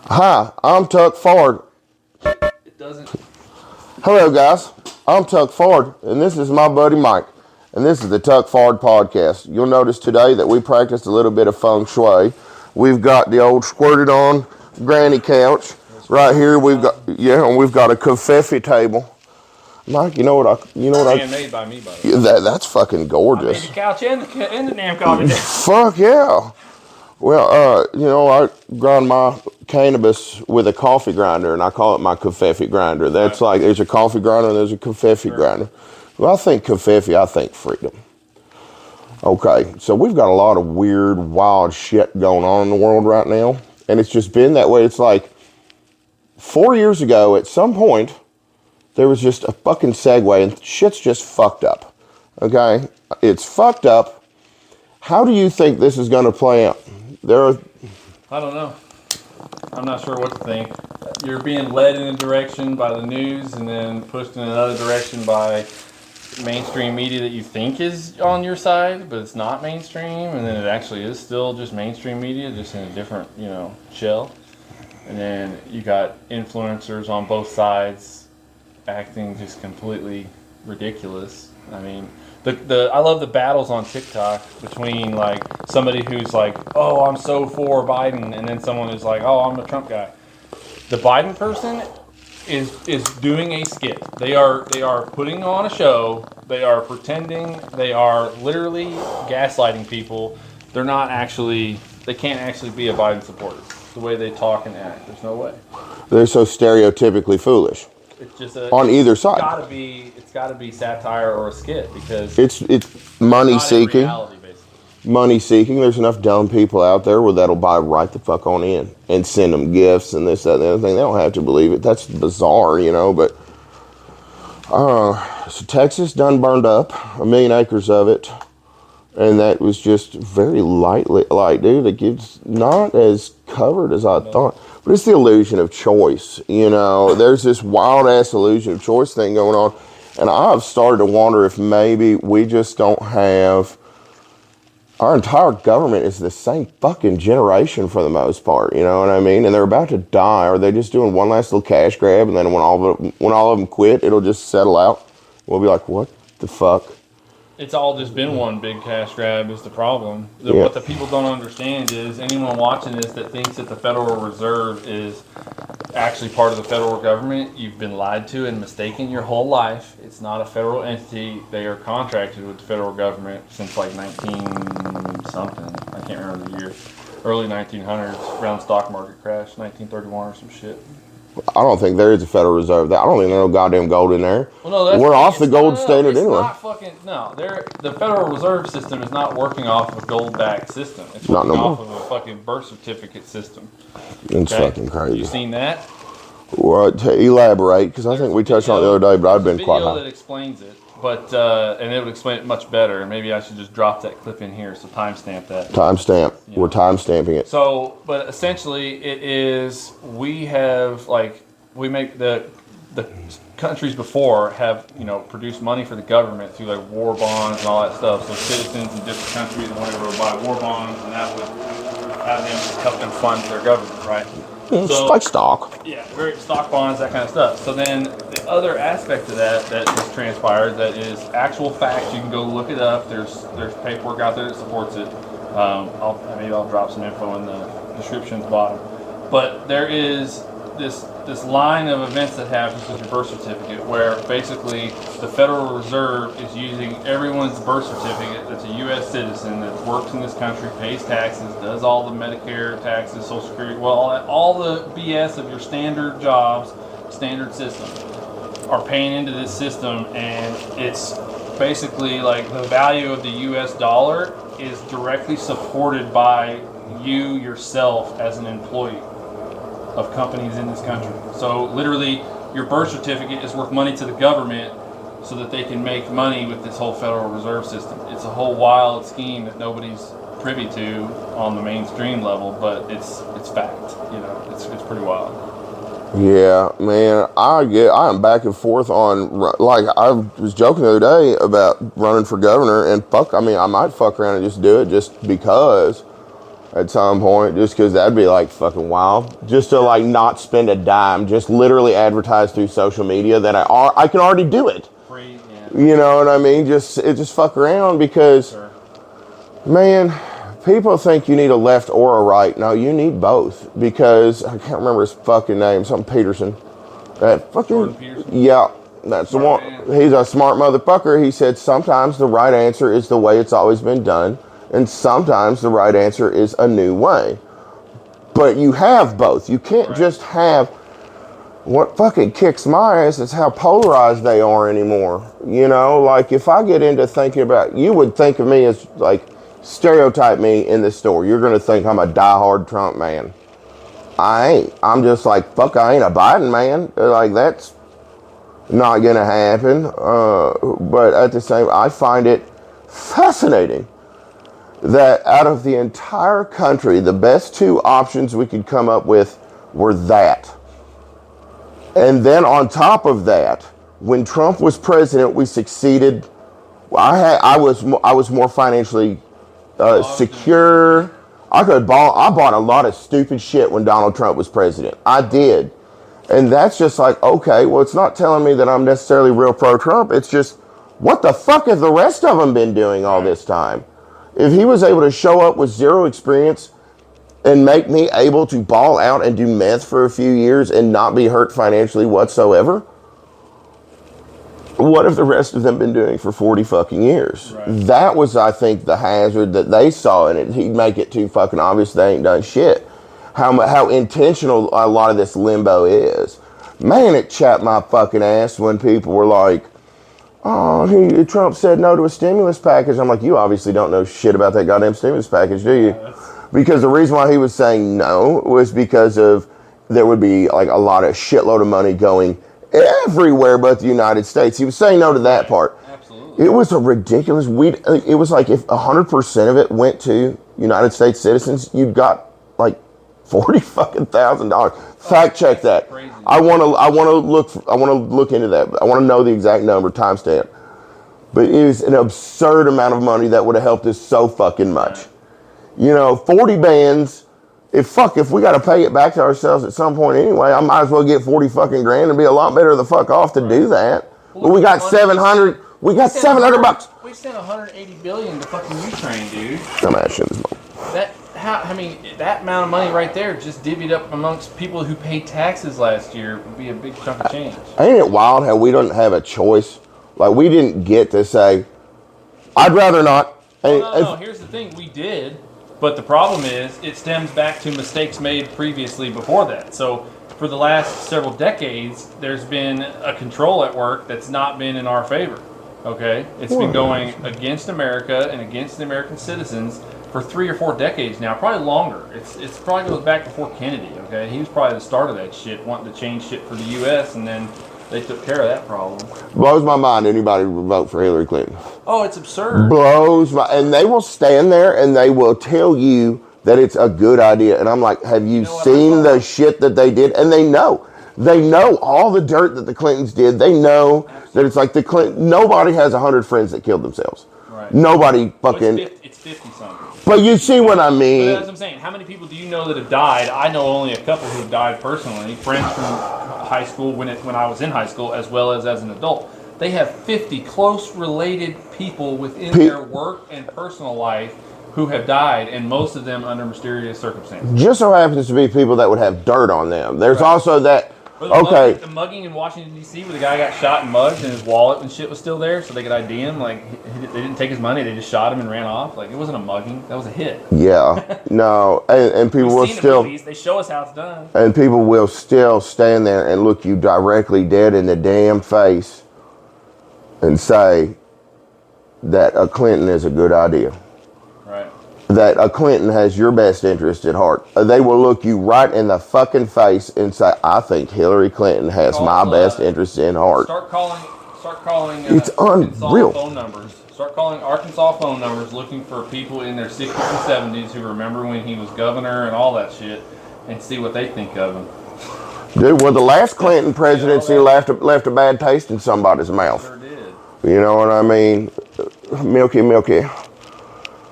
Hi, I'm Tuck Ford. It doesn't. Hello, guys. I'm Tuck Ford, and this is my buddy Mike, and this is the Tuck Ford Podcast. You'll notice today that we practiced a little bit of feng shui. We've got the old squirted on granny couch right here. We've got and we've got a covfefe table. Mike, you know what Handmade by me, by the way. that's fucking I made gorgeous. the couch and the damn coffee table. Fuck yeah. Well, I grind my cannabis with a coffee grinder, and I call it my covfefe grinder. That's right. Like there's a coffee grinder and there's a covfefe grinder. Well, I think covfefe, I think freedom. Okay, so we've got a lot of weird, wild shit going on in the world right now, and it's just been that way. It's like 4 years ago, at some point, there was just a fucking segue, and shit's just fucked up. Okay, it's fucked up. How do you think this is going to play out? I don't know. I'm not sure what to think. You're being led in a direction by the news and then pushed in another direction by mainstream media that you think is on your side, but it's not mainstream, and then it actually is still just mainstream media, just in a different, shell. And then you got influencers on both sides acting just completely ridiculous. I mean, I love the battles on TikTok between like somebody who's like, oh, I'm so for Biden, and then someone who's like, oh, I'm a Trump guy. The Biden person is doing a skit. They are putting on a show. They are pretending. They are literally gaslighting people. They're not actually. They can't actually be a Biden supporter. The way they talk and act, there's no way. They're so stereotypically foolish. It's just on either side. It's got to be satire or a skit because it's money seeking. Reality, basically. Money seeking. There's enough dumb people out there where that'll buy right the fuck on in and send them gifts and this, that, and the other thing. They don't have to believe it. That's bizarre, But so Texas done burned up 1 million acres of it, and that was just very light, dude. It's not as covered as I thought. But it's the illusion of choice, There's this wild-ass illusion of choice thing going on. And I've started to wonder if maybe we just don't have... Our entire government is the same fucking generation for the most part, you know what I mean? And they're about to die. Are they just doing one last little cash grab, and then when all of them quit, it'll just settle out? We'll be like, what the fuck? It's all just been one big cash grab is the problem. What the people don't understand is anyone watching this that thinks that the Federal Reserve is actually part of the federal government, you've been lied to and mistaken your whole life. It's not a federal entity. They are contracted with the federal government since like 19-something. I can't remember the year. Early 1900s, around stock market crash, 1931 or some shit. I don't think there is a Federal Reserve. I don't think there's no goddamn gold in there. Well, no, we're off the gold standard anyway. The Federal Reserve System is not working off of a gold-backed system. It's working off of a fucking birth certificate system. It's fucking crazy. You seen that? Well, to elaborate, because I think we touched on it the other day, but I've been quite high. There's a video that explains it, but and it would explain it much better. Maybe I should just drop that clip in here, so timestamp that. Timestamp. We're timestamping it. So, but essentially, it is we make the countries before have produced money for the government through like war bonds and all that stuff. So citizens in different countries and whatever would buy war bonds, and that would have them help them fund their government, right? It's like stock. Yeah, very stock bonds, that kind of stuff. So then the other aspect of that has transpired that is actual facts. You can go look it up. There's paperwork out there that supports it. Maybe I'll drop some info in the description at the bottom. But there is this line of events that happens with your birth certificate where basically the Federal Reserve is using everyone's birth certificate that's a U.S. citizen that works in this country, pays taxes, does all the Medicare taxes, Social Security, all the BS of your standard jobs, standard system, are paying into this system, and it's basically like the value of the U.S. dollar is directly supported by you yourself as an employee of companies in this country. So literally your birth certificate is worth money to the government so that they can make money with this whole Federal Reserve System. It's a whole wild scheme that nobody's privy to on the mainstream level, but it's fact. It's pretty wild. Yeah, man, I am back and forth on, like, I was joking the other day about running for governor, and I might fuck around and just do it just because. at some point, just because that'd be like fucking wild. Just to like not spend a dime, just literally advertise through social media that I can already do it. Free, yeah. You know what I mean? Just fuck around because, Sure. man, people think you need a left or a right. No, you need both because I can't remember his fucking name. Something Peterson. That fucking yeah. That's the one. He's a smart motherfucker. He said sometimes the right answer is the way it's always been done, and sometimes the right answer is a new way. But you have both. You can't just have. What fucking kicks my ass is how polarized they are anymore. You know, like if I get into thinking about, you would think of me as like stereotype me in the store. You're gonna think I'm a diehard Trump man. I ain't. I'm just like fuck. I ain't a Biden man. Like that's not gonna happen. But at the same, I find it fascinating that out of the entire country, the best two options we could come up with were that. And then on top of that, when Trump was president, we succeeded. I was more financially secure. I bought a lot of stupid shit when Donald Trump was president. I did. And that's just like, okay, well, it's not telling me that I'm necessarily real pro-Trump. It's just, what the fuck have the rest of them been doing all this time? If he was able to show up with zero experience and make me able to ball out and do meth for a few years and not be hurt financially whatsoever, what have the rest of them been doing for 40 fucking years? Right. That was, I think, the hazard that they saw in it. He'd make it too fucking obvious they ain't done shit. How intentional a lot of this limbo is. Man, it chapped my fucking ass when people were like, oh, Trump said no to a stimulus package. I'm like, you obviously don't know shit about that goddamn stimulus package, do you? Because the reason why he was saying no was because of there would be like a lot of shitload of money going everywhere but the United States. He was saying no to that part. Absolutely. It was a ridiculous. It was like if 100% of it went to United States citizens, you'd got like $40,000. Fact check that. I want to look into that. I want to know the exact number, timestamp. But it was an absurd amount of money that would have helped us so fucking much. You know, 40 bands. If we got to pay it back to ourselves at some point anyway, I might as well get 40 fucking grand and be a lot better the fuck off to do that. Well, we got 700. We got $700. We sent 180 billion to fucking Ukraine, dude. I'm asking this moment. That amount of money right there just divvied up amongst people who paid taxes last year would be a big chunk of change. Ain't it wild how we don't have a choice? Like we didn't get to say, I'd rather not. No, here's the thing, we did. But the problem is, it stems back to mistakes made previously before that. So, for the last several decades, there's been a control at work that's not been in our favor. Okay? It's been going against America and against the American citizens for 3 or 4 decades now, probably longer. It's probably goes back before Kennedy, okay? He was probably the start of that shit, wanting to change shit for the U.S., and then they took care of that problem. Blows my mind anybody would vote for Hillary Clinton. Oh, it's absurd. And they will stand there and they will tell you that it's a good idea. And I'm like, have you seen the shit that they did? And they know. They know all the dirt that the Clintons did. They know that it's like the Clinton. Nobody has 100 friends that killed themselves. Right. Nobody fucking. It's 50 something. But you see what I mean. But that's what I'm saying. How many people do you know that have died? I know only a couple who have died personally. Friends from high school when I was in high school, as well as an adult. They have 50 close related people within their work and personal life who have died, and most of them under mysterious circumstances. Just so happens to be people that would have dirt on them. There's also that. The mugging in Washington, D.C., where the guy got shot and mugged and his wallet and shit was still there so they could ID him. Like, they didn't take his money. They just shot him and ran off. Like, it wasn't a mugging. That was a hit. Yeah. No. And people will still... They show us how it's done. And people will still stand there and look you directly dead in the damn face and say that a Clinton is a good idea. Right. That a Clinton has your best interest at heart. They will look you right in the fucking face and say, I think Hillary Clinton has my best interest in heart. Start calling it's unreal. Phone numbers. Start calling Arkansas phone numbers looking for people in their 60s and 70s who remember when he was governor and all that shit and see what they think of him. Dude, well, the last Clinton presidency left a bad taste in somebody's mouth. Sure did. You know what I mean? Milky.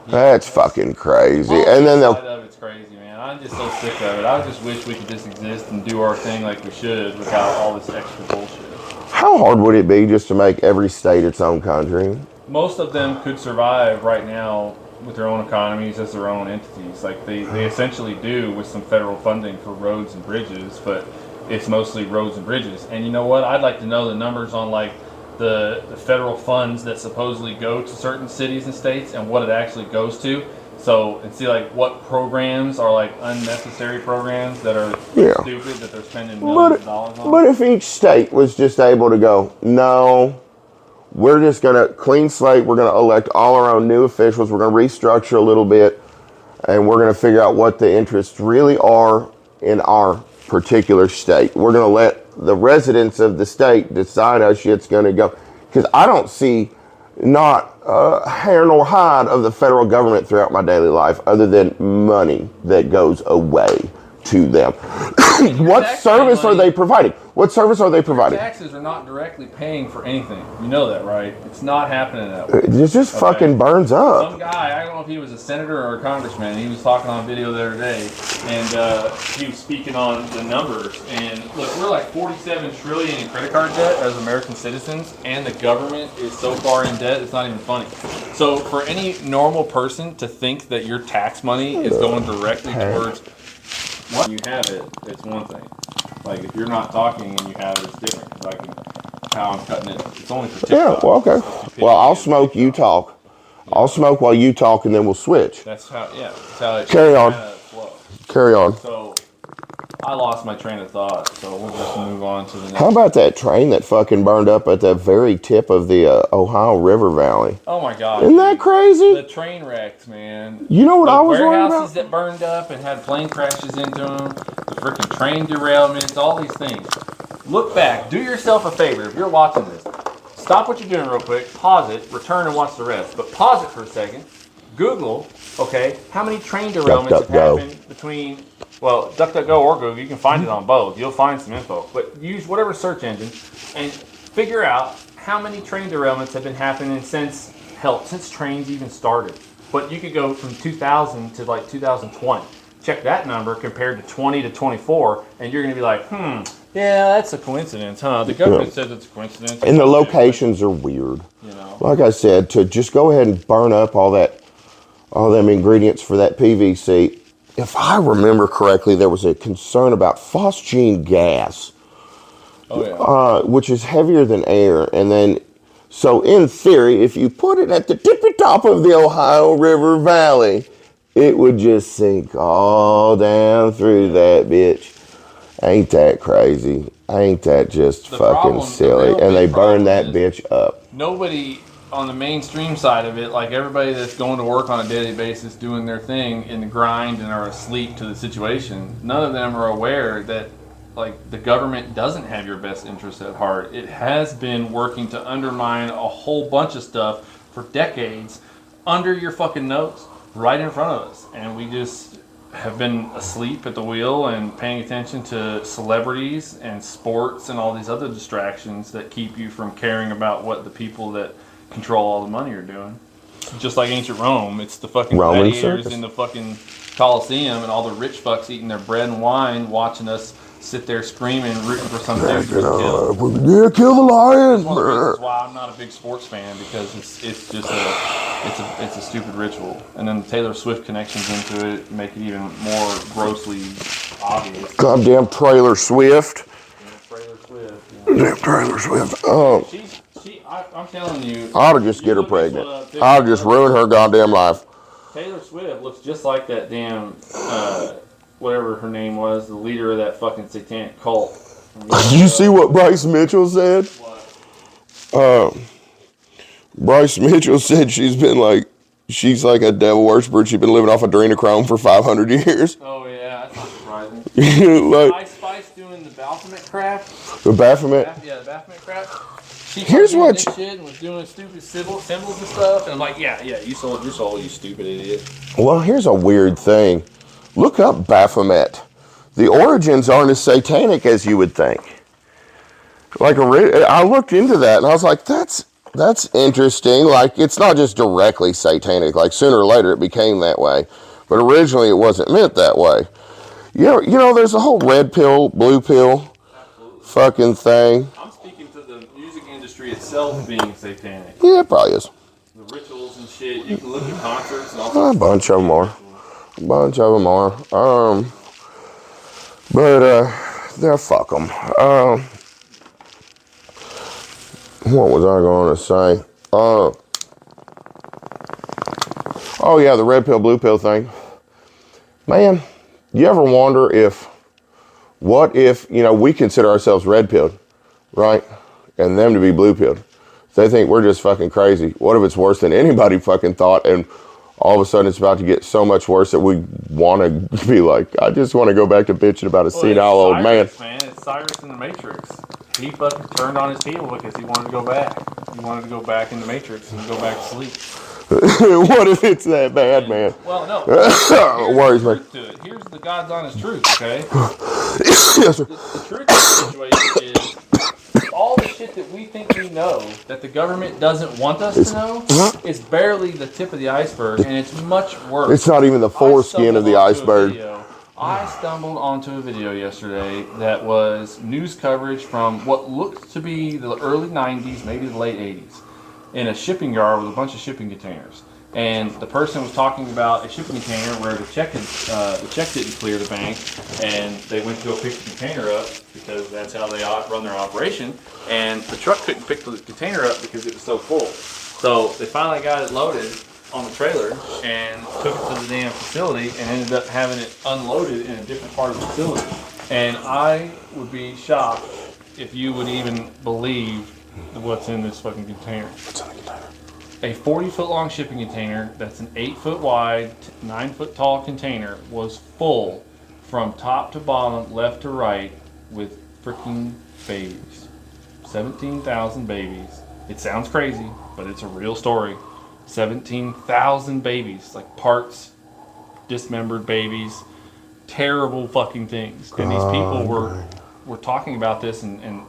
That's fucking crazy. And then they'll crazy, man. I'm just so sick of it. I just wish we could just exist and do our thing like we should without all this extra bullshit. How hard would it be just to make every state its own country? Most of them could survive right now with their own economies as their own entities. Like they essentially do with some federal funding for roads and bridges, but it's mostly roads and bridges. And you know what? I'd like to know the numbers on like the federal funds that supposedly go to certain cities and states and what it actually goes to. So, and see like what programs are like unnecessary programs that are stupid that they're spending millions of dollars on. But if each state was just able to go, no, we're just going to clean slate, we're going to elect all our own new officials, we're going to restructure a little bit, and we're going to figure out what the interests really are in our particular state. We're going to let the residents of the state decide how shit's going to go. Because I don't see not hair nor hide of the federal government throughout my daily life other than money that goes away to them. What service are they providing? What service are they providing? Taxes are not directly paying for anything. You know that, right? It's not happening that way. It just fucking burns up. Some guy, I don't know if he was a senator or a congressman, he was talking on video the other day, and he was speaking on the numbers. And look, we're like 47 trillion in credit card debt as American citizens, and the government is so far in debt, it's not even funny. So for any normal person to think that your tax money is going directly towards what you have it, it's one thing. Like if you're not talking and you have it, it's different. Like how I'm cutting it, it's only for TikTok. Yeah, well, okay. Well, I'll smoke, you talk. I'll smoke while you talk, and then we'll switch. That's how, that's how it Carry on. flows. Carry on. So I lost my train of thought, so we'll just move on to the next. How about that train that fucking burned up at the very tip of the Ohio River Valley? Oh my God. Isn't that crazy? The train wrecks, man. You know what I was worried about? Warehouses that burned up and had plane crashes into them, the freaking train derailments, all these things. Look back. Do yourself a favor if you're watching this. Stop what you're doing real quick, pause it, return and watch the rest. But pause it for a second. Google, okay, how many train derailments have happened between, well, DuckDuckGo or Google, you can find it on both. You'll find some info. But use whatever search engine and figure out how many train derailments have been happening since trains even started. But you could go from 2000 to like 2020. Check that number compared to 20 to 24, and you're going to be like, yeah, that's a coincidence, huh? The government says it's a coincidence. And the locations are weird. You know? Like I said, to just go ahead and burn up all them ingredients for that PVC. If I remember correctly, there was a concern about phosgene gas, which is heavier than air. And then, so in theory, if you put it at the tippy top of the Ohio River Valley, it would just sink all down through that bitch. Ain't that crazy? Ain't that just fucking silly? And they burn that bitch up. Nobody on the mainstream side of it, like everybody that's going to work on a daily basis doing their thing in the grind and are asleep to the situation, none of them are aware that like the government doesn't have your best interests at heart. It has been working to undermine a whole bunch of stuff for decades under your fucking nose, right in front of us. And we just have been asleep at the wheel and paying attention to celebrities and sports and all these other distractions that keep you from caring about what the people that control all the money are doing. Just like ancient Rome, it's the fucking Roman gladiators circus in the fucking Colosseum and all the rich fucks eating their bread and wine, watching us sit there screaming, rooting for some dude to kill. Yeah, kill the lion. That's one of the reasons why I'm not a big sports fan, because it's just a stupid ritual. And then the Taylor Swift connections into it make it even more grossly obvious. Goddamn Taylor Swift. Taylor Swift. Damn Taylor Swift. I'm telling you. I ought to just get her pregnant. I'll just ruin her goddamn life. Taylor Swift looks just like that damn, whatever her name was, the leader of that fucking satanic cult. Did you see what Bryce Mitchell said? What? Bryce Mitchell said she's like a devil worshiper. She's been living off adrenochrome for 500 years. Oh yeah, that's not surprising. Like, Ice Spice doing the Baphomet crap. The Baphomet? Yeah, the Baphomet crap. She Here's what this shit and was doing stupid symbols and stuff, and I'm like, yeah, you sold your soul, you stupid idiot. Well, here's a weird thing. Look up Baphomet. The origins aren't as satanic as you would think. Like, I looked into that and I was like, that's interesting. Like, it's not just directly satanic. Like, sooner or later it became that way. But originally it wasn't meant that way. You know, there's a whole red pill, blue pill Absolutely. fucking thing. I'm speaking to the music industry itself being satanic. Yeah, it probably is. The rituals and shit. You can look at concerts and all sorts A bunch of them are. A bunch of them are. Yeah, fuck them. What was I going to say? Oh yeah, the red pill, blue pill thing. Man, you ever wonder what if, you know, we consider ourselves red pilled, right? And them to be blue pilled. They think we're just fucking crazy. What if it's worse than anybody fucking thought, and all of a sudden it's about to get so much worse that we want to be like, I just want to go back to bitching about a senile old man. It's Cyrus in the Matrix. He fucking turned on his heel because he wanted to go back. He wanted to go back in the Matrix and go back to sleep. What if it's that bad, man? Well, no. Worries me. Here's the God's honest truth, okay? Yes, sir. The truth of the situation is all the shit that we think we know that the government doesn't want us to know is barely the tip of the iceberg, and it's much worse. It's not even the foreskin of the iceberg. I stumbled onto a video yesterday that was news coverage from what looked to be the early 90s, maybe the late 80s, in a shipping yard with a bunch of shipping containers. And the person was talking about a shipping container where the check didn't clear the bank, and they went to go pick the container up because that's how they run their operation. And the truck couldn't pick the container up because it was so full. So they finally got it loaded on the trailer and took it to the damn facility and ended up having it unloaded in a different part of the facility. And I would be shocked if you would even believe what's in this fucking container. What's in the container? A 40-foot long shipping container that's an 8-foot wide, 9-foot tall container was full from top to bottom, left to right, with freaking babies. 17,000 babies. It sounds crazy, but it's a real story. 17,000 babies, like parts, dismembered babies, terrible fucking things. And these people were talking about this and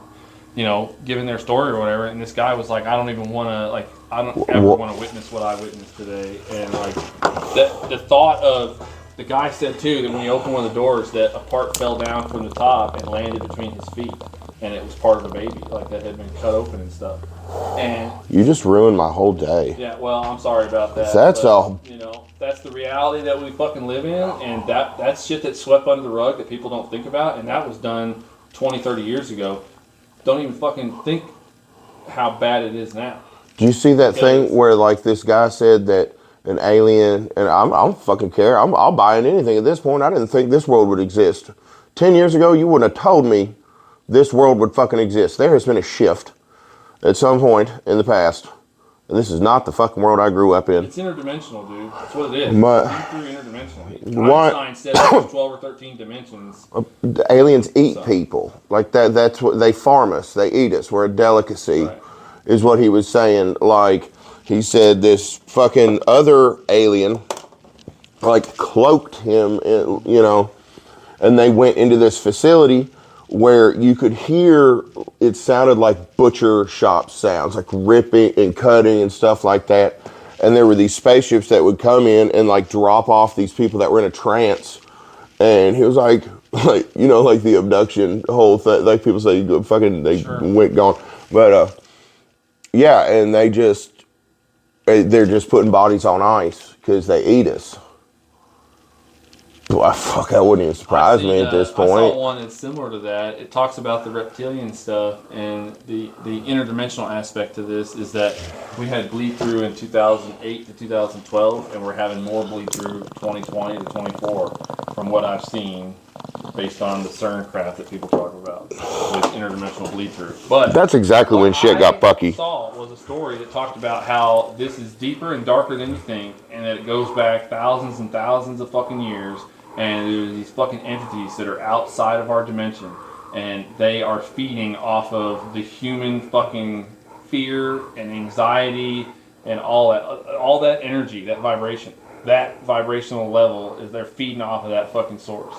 you know, giving their story or whatever, and this guy was like, I don't ever want to witness what I witnessed today. And like the thought of, the guy said too that when you open one of the doors that a part fell down from the top and landed between his feet, and it was part of a baby, like that had been cut open and stuff. And you just ruined my whole day. Yeah, well, I'm sorry about that. That's all. You know, that's the reality that we fucking live in, and that's shit that's swept under the rug that people don't think about, and that was done 20, 30 years ago. Don't even fucking think how bad it is now. Do you see that thing where like this guy said that an alien, and I don't fucking care, I'll buy in anything at this point. I didn't think this world would exist. 10 years ago, you wouldn't have told me this world would fucking exist. There has been a shift at some point in the past. And this is not the fucking world I grew up in. It's interdimensional, dude. That's what it is. Interdimensional. Einstein said there was 12 or 13 dimensions. The aliens eat people. Like that's what they farm us. They eat us. We're a delicacy, right, is what he was saying. Like he said this fucking other alien like cloaked him, you know, and they went into this facility where you could hear, it sounded like butcher shop sounds, like ripping and cutting and stuff like that. And there were these spaceships that would come in and like drop off these people that were in a trance. And he was like, you know, like the abduction whole thing, like people say, went gone. But yeah, and they're just putting bodies on ice because they eat us. Well, fuck, that wouldn't even surprise me at this point. I saw one that's similar to that. It talks about the reptilian stuff, and the interdimensional aspect to this is that we had bleed through in 2008 to 2012, and we're having more bleed through 2020 to 24 from what I've seen based on the CERN craft that people talk about with interdimensional bleed through. But that's exactly when shit got bucky. What I saw was a story that talked about how this is deeper and darker than you think, and that it goes back thousands and thousands of fucking years. And there's these fucking entities that are outside of our dimension, and they are feeding off of the human fucking fear and anxiety and all that energy, that vibration, that vibrational level is they're feeding off of that fucking source,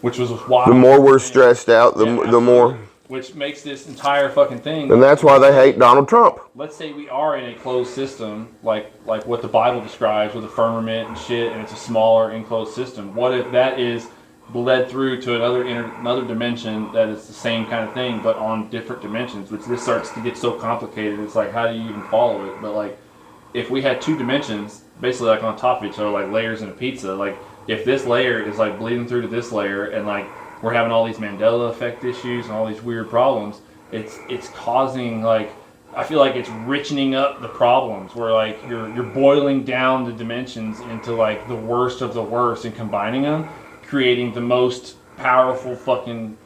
which was why the more we're stressed out, the more. which makes this entire fucking thing. And that's why they hate Donald Trump. Let's say we are in a closed system, like what the Bible describes with a firmament and shit, and it's a smaller enclosed system. What if that is led through to another dimension that is the same kind of thing, but on different dimensions? Which this starts to get so complicated. It's like, how do you even follow it? But like, if we had two dimensions, basically like on top of each other, like layers in a pizza, like if this layer is like bleeding through to this layer, and like we're having all these Mandela effect issues and all these weird problems, it's causing, like, I feel like it's richening up the problems, where like you're boiling down the dimensions into like the worst of the worst and combining them, creating the most powerful fucking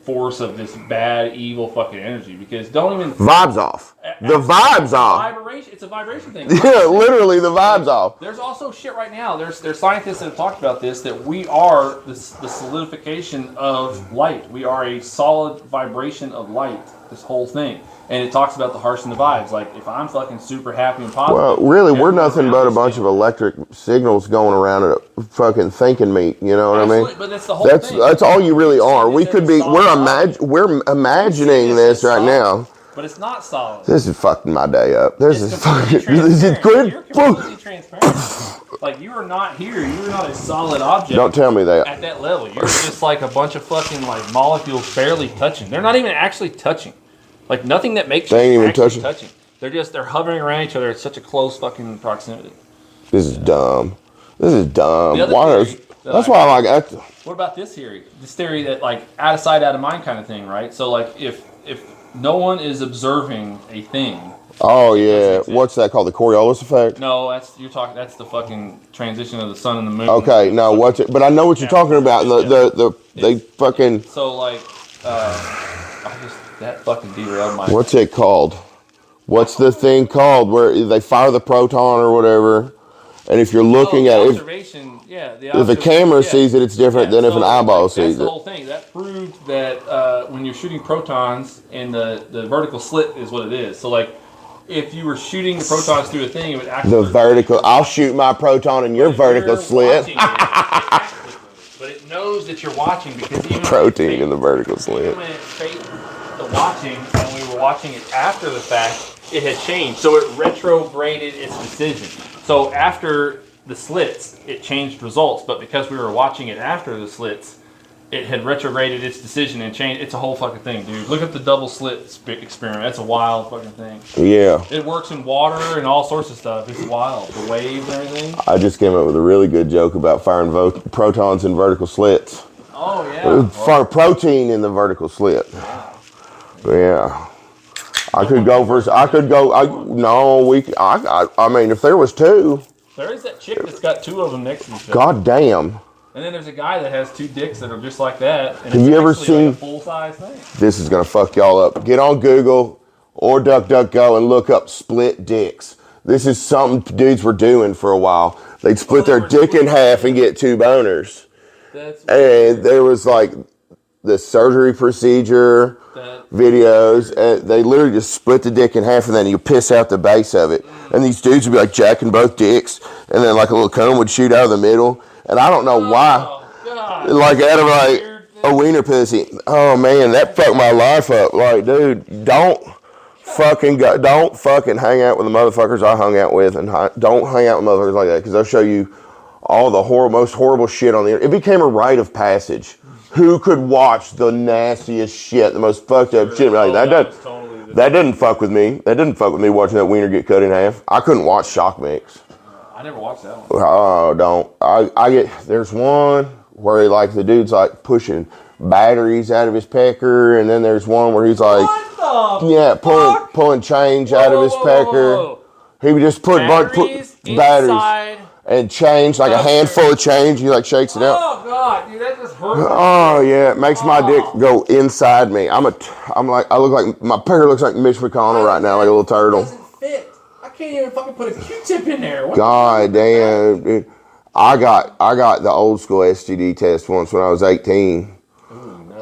force of this bad, evil fucking energy. Because don't even vibes off. The vibes off. It's a vibration thing. Yeah, literally the vibes off. There's also shit right now. There's scientists that have talked about this, that we are the solidification of light. We are a solid vibration of light. This whole thing. And it talks about the harsh and the vibes. Like, if I'm fucking super happy and positive. Well, really, we're nothing but a bunch of electric signals going around at a fucking thinking meat. You know what I mean? But that's the whole thing. That's all you really are. We could be. We're imagining this right now. But it's not solid. This is fucking my day up. This is fucking. This is good. You're completely transparent. Like, you are not here. You are not a solid object. Don't tell me that. At that level, you're just like a bunch of fucking like molecules barely touching. They're not even actually touching. Like, nothing that makes they ain't even touching. They're hovering around each other at such a close fucking proximity. This is dumb. This is dumb. That's why I like that. What about this theory? This theory that, like, out of sight, out of mind kind of thing, right? So, like, if no one is observing a thing. Oh yeah, what's that called? The Coriolis effect? No, that's the fucking transition of the sun and the moon. Okay, no, what's it? But I know what you're talking about. They fucking. So like, that fucking derailed my. What's it called? What's the thing called where they fire the proton or whatever? And if you're looking at it, if the camera sees it, it's different than if an eyeball sees it. That's the whole thing. That proved that when you're shooting protons, and the vertical slit is what it is. So like, if you were shooting the protons through a thing, it would actually... The vertical... I'll shoot my proton in your vertical slit. But it knows that you're watching, because even... Protein in the vertical slit. Even when it faked the watching, and we were watching it after the fact, it had changed. So it retrograded its decision. So after the slits, it changed results. But because we were watching it after the slits, it had retrograded its decision and changed. It's a whole fucking thing, dude. Look at the double slit experiment. That's a wild fucking thing. Yeah. It works in water and all sorts of stuff. It's wild. The waves and everything. I just came up with a really good joke about firing protons in vertical slits. Oh, yeah. Fire protein in the vertical slit. Yeah. I could go for... I mean, if there was two... There is that chick that's got two of them next to each other. God damn. And then there's a guy that has two dicks that are just like that. And have you ever seen... like a full-size thing. This is going to fuck y'all up. Get on Google or DuckDuckGo and look up split dicks. This is something dudes were doing for a while. They'd split their dick in half and get two boners. And there was like the surgery procedure videos. And they literally just split the dick in half, and then you piss out the base of it. And these dudes would be like jacking both dicks, and then like a little comb would shoot out of the middle. And I don't know why. God. Like out of like a wiener pussy. Oh man, that fucked my life up. Like, dude, don't fucking hang out with the motherfuckers I hung out with, and don't hang out with motherfuckers like that, because they'll show you all the most horrible shit on the internet. It became a rite of passage. Who could watch the nastiest shit, the most fucked up shit? Like, that didn't fuck with me. That didn't fuck with me watching that wiener get cut in half. I couldn't watch Shock Mix. I never watched that one. Oh, don't. There's one where like the dude's like pushing batteries out of his pecker, and then there's one where he's like, pulling change out of his pecker. He would just put batteries and change, like a handful of change. He like shakes it out. Oh God, dude, that just hurts. Oh yeah, it makes my dick go inside me. I look like my pecker looks like Mitch McConnell right now, like a little turtle. It doesn't fit. I can't even fucking put a Q-tip in there. God damn, dude. I got the old school STD test once when I was 18.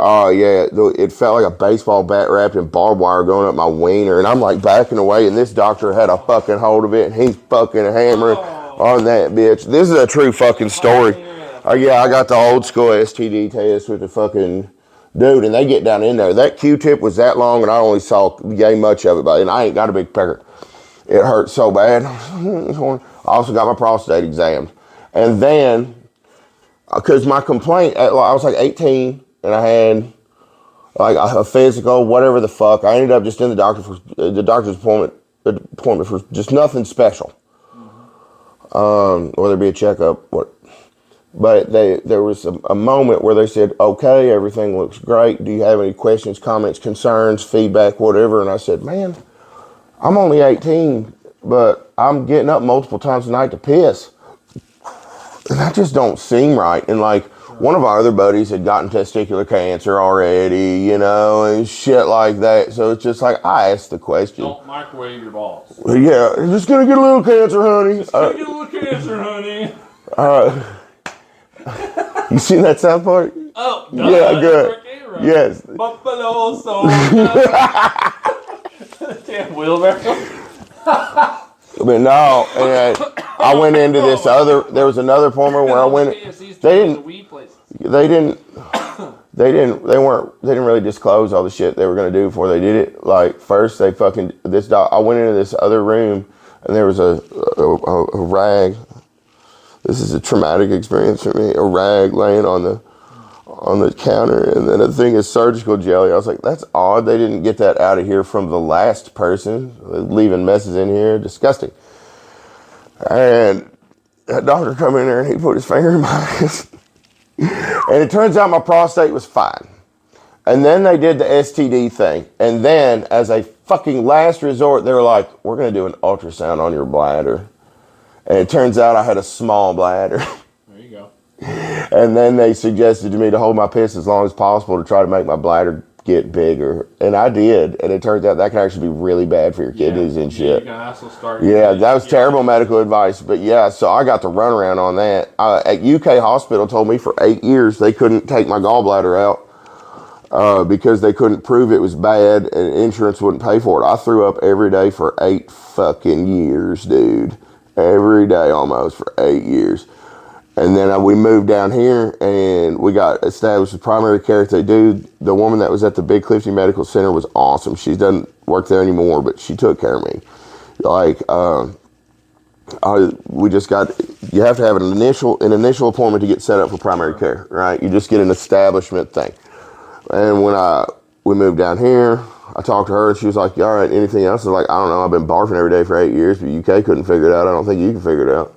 Oh yeah, it felt like a baseball bat wrapped in barbed wire going up my wiener, and I'm like backing away, and this doctor had a fucking hold of it, and he's fucking hammering on that bitch. This is a true fucking story. Yeah, I got the old school STD test with the fucking Dude, and they get down in there. That Q-tip was that long, and I only saw yay much of it, and I ain't got a big pecker. It hurt so bad. I also got my prostate examined. And then, because my complaint, I was like 18, and I had like a physical, whatever the fuck. I ended up just in the doctor's appointment for just nothing special. Whether it be a checkup, what. But there was a moment where they said, okay, everything looks great. Do you have any questions, comments, concerns, feedback, whatever? And I said, man, I'm only 18, but I'm getting up multiple times a night to piss. And that just don't seem right. And like one of our other buddies had gotten testicular cancer already, you know, and shit like that. So it's just like, I asked the question. Don't microwave your balls. Yeah, just gonna get a little cancer, honey. Just gonna get a little cancer, honey. You seen that South Park? Oh, yeah, good. Yes. Buffalo soda. Damn wheelbarrow. But no, and I went into this there was another appointment where I went. They didn't really disclose all the shit they were gonna do before they did it. Like first I went into this other room and there was a rag. This is a traumatic experience for me. A rag laying on the counter, and then a thing of surgical jelly. I was like, that's odd. They didn't get that out of here from the last person. Leaving messes in here. Disgusting. And that doctor come in there and he put his finger in my ass. And it turns out my prostate was fine. And then they did the STD thing. And then, as a fucking last resort, they were like, we're going to do an ultrasound on your bladder. And it turns out I had a small bladder. There you go. And then they suggested to me to hold my piss as long as possible to try to make my bladder get bigger. And I did. And it turns out that can actually be really bad for your kidneys and shit. You can also start That was terrible medical advice. But yeah, so I got the runaround on that. At UK Hospital told me for 8 years they couldn't take my gallbladder out because they couldn't prove it was bad and insurance wouldn't pay for it. I threw up every day for 8 fucking years, dude. Every day almost for 8 years. And then we moved down here and we got established with primary care. The woman that was at the Big Clifty Medical Center was awesome. She doesn't work there anymore, but she took care of me. Like, you have to have an initial appointment to get set up for primary care, right? You just get an establishment thing. And when we moved down here, I talked to her and she was like, all right, anything else? I was like, I don't know. I've been barfing every day for 8 years, but UK couldn't figure it out. I don't think you can figure it out.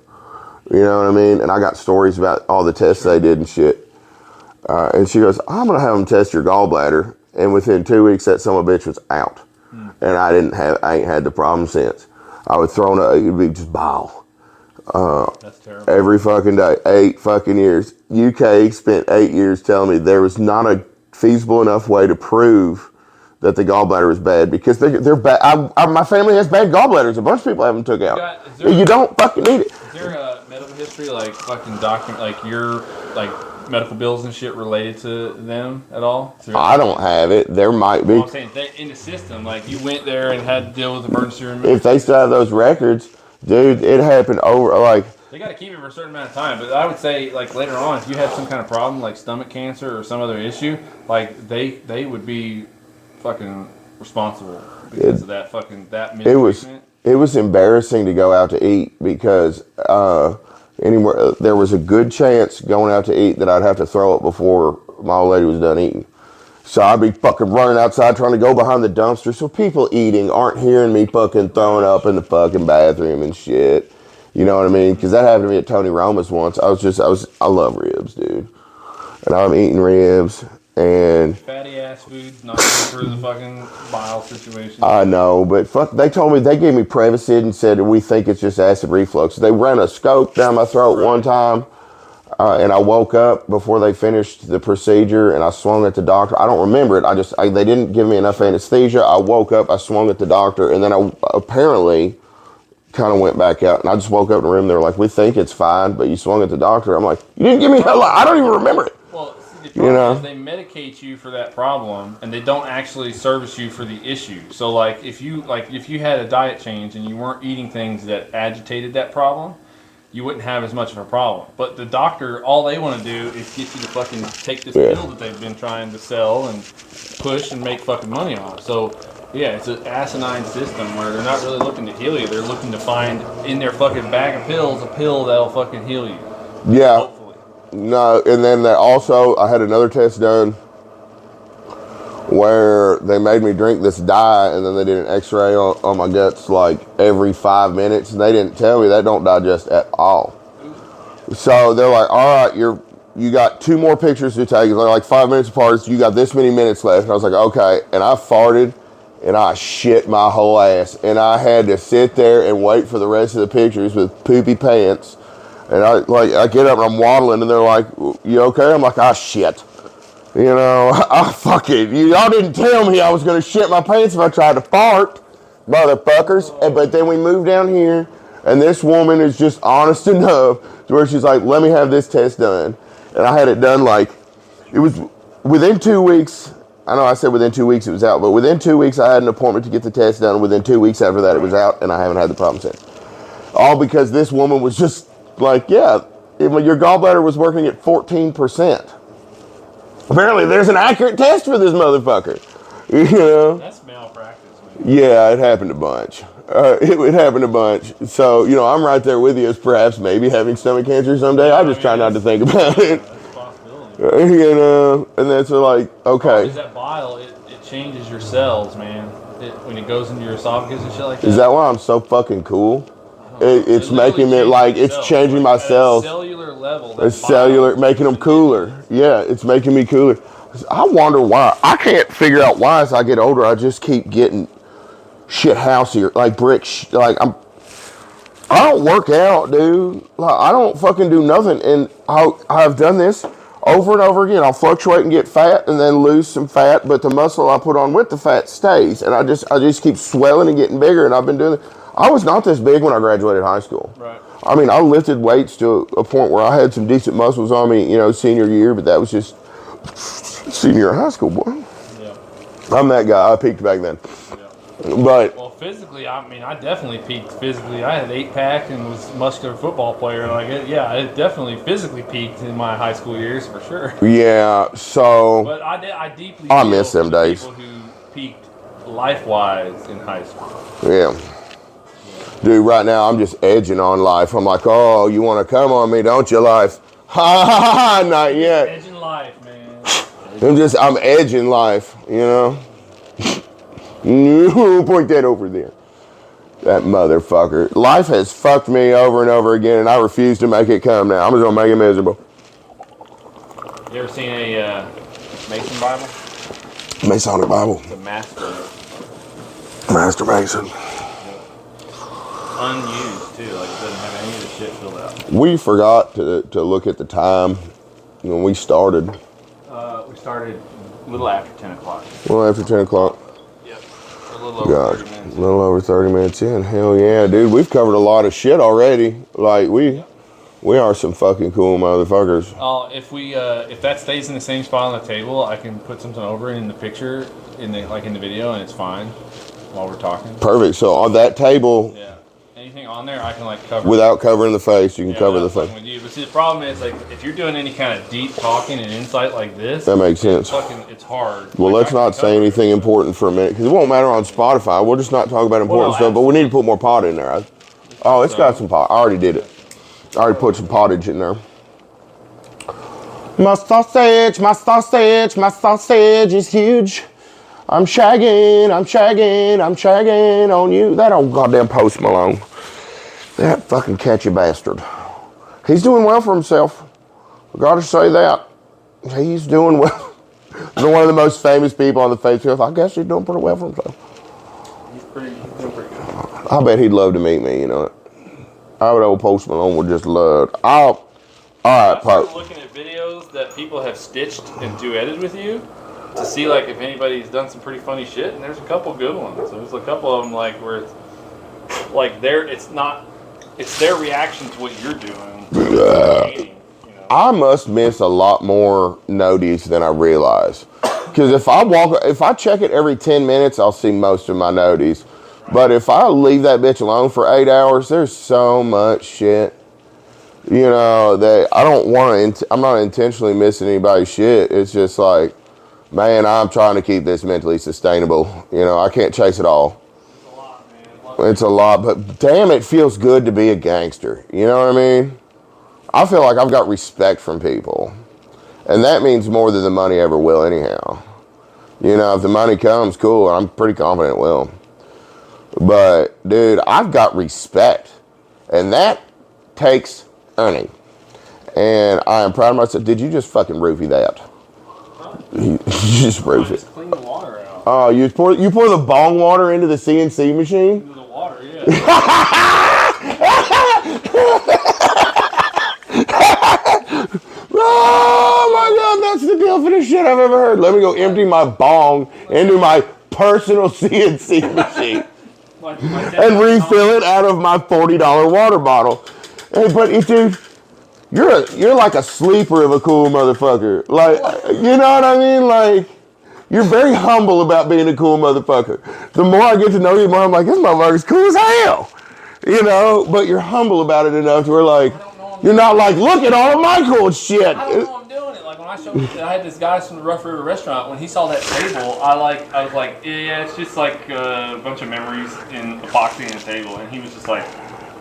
You know what I mean? And I got stories about all the tests they did and shit. And she goes, I'm going to have them test your gallbladder. And within 2 weeks, that son of a bitch was out. And I ain't had the problem since. I would throw it'd be just bile. That's terrible. Every fucking day, 8 fucking years. UK spent 8 years telling me there was not a feasible enough way to prove that the gallbladder was bad because they're bad. My family has bad gallbladders. A bunch of people have them took out. You don't fucking need it. Is there a medical history, like fucking document, like your medical bills and shit related to them at all? I don't have it. There might be. Well, I'm saying in the system, like you went there and had to deal with emergency room. If they still have those records, dude, it happened over like. They got to keep it for a certain amount of time, but I would say, like later on, if you had some kind of problem, like stomach cancer or some other issue, like they would be fucking responsible because of that mistreatment. It was embarrassing to go out to eat because anywhere there was a good chance going out to eat that I'd have to throw up before my old lady was done eating. So I'd be fucking running outside trying to go behind the dumpster so people eating aren't hearing me fucking throwing up in the fucking bathroom and shit. You know what I mean? Because that happened to me at Tony Roma's once. I love ribs, dude. And I'm eating ribs. And fatty ass food's not good for the fucking bile situation. I know, but they gave me Prevacid and said we think it's just acid reflux. They ran a scope down my throat one time, and I woke up before they finished the procedure, and I swung at the doctor. I don't remember it. They didn't give me enough anesthesia. I woke up, I swung at the doctor, and then I apparently kind of went back out, and I just woke up in the room. They were like, "We think it's fine, but you swung at the doctor." I'm like, "You didn't give me hell. I don't even remember it." Well, the problem is they medicate you for that problem, and they don't actually service you for the issue. So, if you had a diet change and you weren't eating things that agitated that problem, you wouldn't have as much of a problem. But the doctor, all they want to do is get you to fucking take this pill that they've been trying to sell and push and make fucking money on. So, yeah, it's an asinine system where they're not really looking to heal you. They're looking to find in their fucking bag of pills a pill that'll fucking heal you. Yeah. Hopefully. No, and then also, I had another test done where they made me drink this dye, and then they did an x-ray on my guts like every 5 minutes, and they didn't tell me that don't digest at all. So they're like, all right, you got 2 more pictures to take. They're like 5 minutes apart, so you got this many minutes left. And I was like, okay. And I farted, and I shit my whole ass. And I had to sit there and wait for the rest of the pictures with poopy pants. And I get up and I'm waddling, and they're like, you okay? I'm like, ah, shit. You know, y'all didn't tell me I was going to shit my pants if I tried to fart, motherfuckers. But then we moved down here, and this woman is just honest enough to where she's like, let me have this test done. And I had it done it was within 2 weeks. I know I said within 2 weeks it was out, but within 2 weeks I had an appointment to get the test done. Within 2 weeks after that it was out, and I haven't had the problem since. All because this woman was just like, yeah, your gallbladder was working at 14%. Apparently, there's an accurate test for this motherfucker. You know? That's malpractice, man. Yeah, it happened a bunch. It happened a bunch. So, I'm right there with you as perhaps maybe having stomach cancer someday. I just try not to think about it. That's a possibility. And then so like, okay. Is that bile, it changes your cells, man. When it goes into your esophagus and shit like that. Is that why I'm so fucking cool? It's making it it's changing my cells. At a cellular level. It's cellular, making them cooler. Yeah, it's making me cooler. I wonder why. I can't figure out why as I get older, I just keep getting shit houseier. Like bricks. I don't work out, dude. I don't fucking do nothing. And I've done this over and over again. I'll fluctuate and get fat and then lose some fat, but the muscle I put on with the fat stays. And I just keep swelling and getting bigger, and I've been doing it. I was not this big when I graduated high school. Right. I mean, I lifted weights to a point where I had some decent muscles on me, senior year, but that was just senior high school, boy. Yeah. I'm that guy. I peaked back then. Yeah. But well, physically, I definitely peaked physically. I had 8-pack and was a muscular football player. I definitely physically peaked in my high school years for sure. Yeah, so. But I deeply miss them days. People who peaked life-wise in high school. Yeah. Dude, right now I'm just edging on life. I'm like, oh, you want to come on me, don't you, life? Ha ha ha ha, not yet. Edging life, man. I'm edging life, Point that over there. That motherfucker. Life has fucked me over and over again, and I refuse to make it come now. I'm just going to make it miserable. You ever seen a Mason Bible? Masonic Bible. It's a Master Mason. Unused, too. It doesn't have any of the shit filled out. We forgot to look at the time when we started. We started a little after 10 o'clock. Well, after 10 o'clock. Yep. A little over 30 minutes. A little over 30 minutes in. Hell yeah, dude. We've covered a lot of shit already. We are some fucking cool motherfuckers. If that stays in the same spot on the table, I can put something over it in the picture, in the video, and it's fine while we're talking. Perfect. So on that table... Yeah. Anything on there, I can cover. Without covering the face, you can cover the face. With you. But see, the problem is if you're doing any kind of deep talking and insight like this, that makes sense. It's hard. Well, let's not say anything important for a minute, because it won't matter on Spotify. We'll just not talk about important stuff. But we need to put more pot in there. It's got some pot. I already did it. I already put some pottage in there. My sausage is huge. I'm shagging on you. That old goddamn Post Malone. That fucking catchy bastard. He's doing well for himself. I gotta say that. He's doing well. He's one of the most famous people on the face of the earth. I guess he's doing pretty well for himself. He's doing pretty good. I bet he'd love to meet me, I would old Post Malone would just love. All right, Post. I'm looking at videos that people have stitched and duetted with you to see if anybody's done some pretty funny shit, and there's a couple good ones. So there's a couple of them where it's their reaction to what you're doing. I must miss a lot more noties than I realize. Because if I check it every 10 minutes, I'll see most of my noties. But if I leave that bitch alone for 8 hours, there's so much shit. you know, I don't want to, I'm not intentionally missing anybody's shit. It's just like, man, I'm trying to keep this mentally sustainable. You know, I can't chase it all. It's a lot, man. It's a lot, but damn, it feels good to be a gangster. You know what I mean? I feel like I've got respect from people. And that means more than the money ever will anyhow. You know, if the money comes, cool. I'm pretty confident it will. But, dude, I've got respect. And that takes earning. And I am proud of myself. Did you just fucking roofie that? Huh? You just roofed it. Just clean the water out. Oh, you pour the bong water into the CNC machine? Into the water, yeah. Oh my God, that's the dealest shit I've ever heard. Let me go empty my bong into my personal CNC machine and refill it out of my $40 water bottle. Hey, but dude, you're like a sleeper of a cool motherfucker. Like, you know what I mean? Like, you're very humble about being a cool motherfucker. The more I get to know you, the more I'm like, this motherfucker's cool as hell. You know, but you're humble about it enough to where like, you're not like, look at all of my cool shit. I don't know I'm doing it. Like when I had this guy from the Rough River restaurant, when he saw that table, I was like, yeah, it's just like a bunch of memories in epoxy in a table. And he was just like,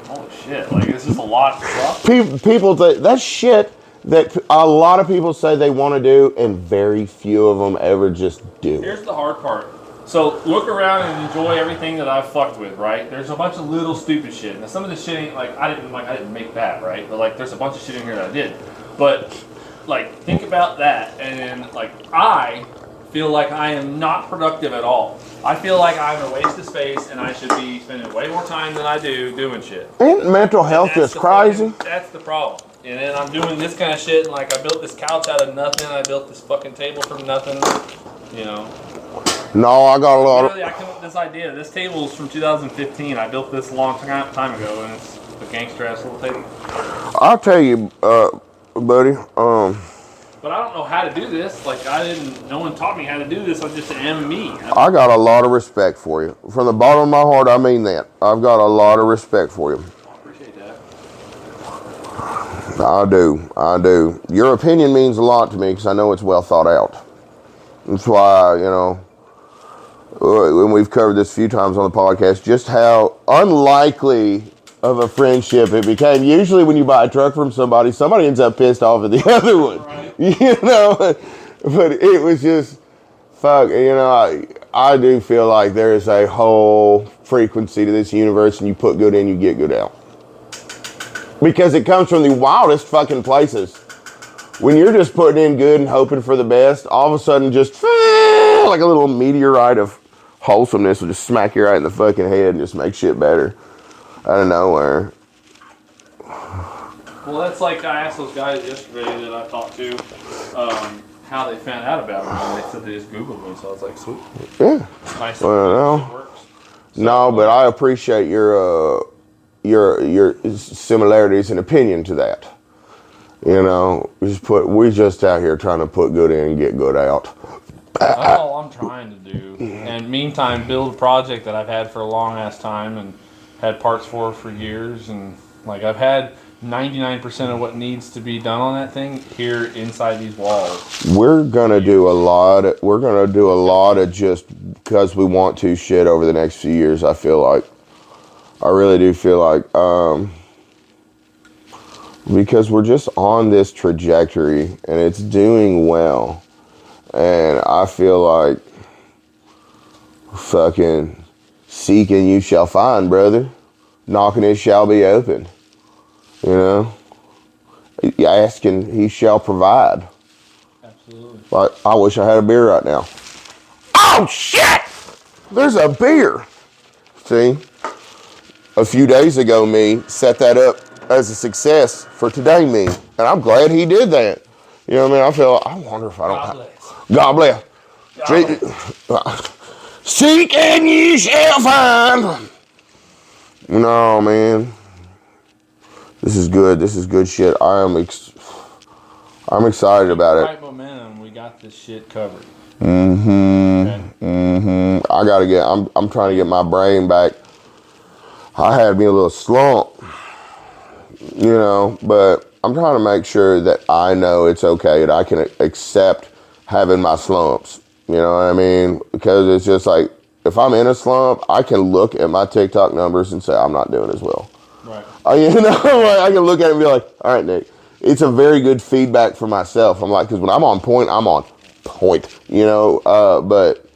holy shit, like it's just a lot of stuff. People, that's shit that a lot of people say they want to do and very few of them ever just do. Here's the hard part. So look around and enjoy everything that I've fucked with, right? There's a bunch of little stupid shit. Now some of this shit ain't like I didn't make that, right? But like there's a bunch of shit in here that I did. But like think about that, and then like I feel like I am not productive at all. I feel like I'm a waste of space, and I should be spending way more time than I do doing shit. Ain't mental health just crazy? That's the problem. And then I'm doing this kind of shit, and like I built this couch out of nothing. I built this fucking table from nothing. You know. No, I got a lot Literally, I came up with this idea. This table is from 2015. I built this a long time ago, and it's a gangster ass little table. I'll tell you, buddy. But I don't know how to do this. Like no one taught me how to do this. I just am me. I got a lot of respect for you. From the bottom of my heart, I mean that. I've got a lot of respect for you. I appreciate that. I do. Your opinion means a lot to me because I know it's well thought out. That's why, you know, when we've covered this a few times on the podcast, just how unlikely of a friendship it became. Usually when you buy a truck from somebody ends up pissed off at the other one. Right. You know, but it was just, fuck, you know, I do feel like there is a whole frequency to this universe, and you put good in, you get good out. Because it comes from the wildest fucking places. When you're just putting in good and hoping for the best, all of a sudden just like a little meteorite of wholesomeness will just smack you right in the fucking head and just make shit better out of nowhere. Well, that's like I asked those guys yesterday that I talked to how they found out about me, and they said they just Googled me, so I was like, sweet. Yeah. Nice. Well, it works. So, no, but I appreciate your similarities and opinion to that. You know, we just out here trying to put good in and get good out. That's all I'm trying to do. And meantime, build a project that I've had for a long ass time and had parts for years, and like I've had 99% of what needs to be done on that thing here inside these walls. We're gonna do a lot of just because we want to shit over the next few years. I really do feel like because we're just on this trajectory and it's doing well, and I feel like fucking seeking you shall find, brother. Knocking it shall be opened. You know, asking he shall provide. Absolutely. But I wish I had a beer right now. Oh shit! There's a beer. See, a few days ago, me set that up as a success for today, me, and I'm glad he did that. You know what I mean? I wonder if I don't. God bless. God bless. Seek and ye shall find. No, man. This is good. This is good shit. I'm excited about it. Right momentum. We got this shit covered. I'm trying to get my brain back. I had me a little slump. you know, but I'm trying to make sure that I know it's okay and I can accept having my slumps. You know what I mean? Because it's just like, if I'm in a slump, I can look at my TikTok numbers and say, I'm not doing as well. Right. You know, I can look at it and be like, all right, Nick. It's a very good feedback for myself. I'm like, because when I'm on point, you know, but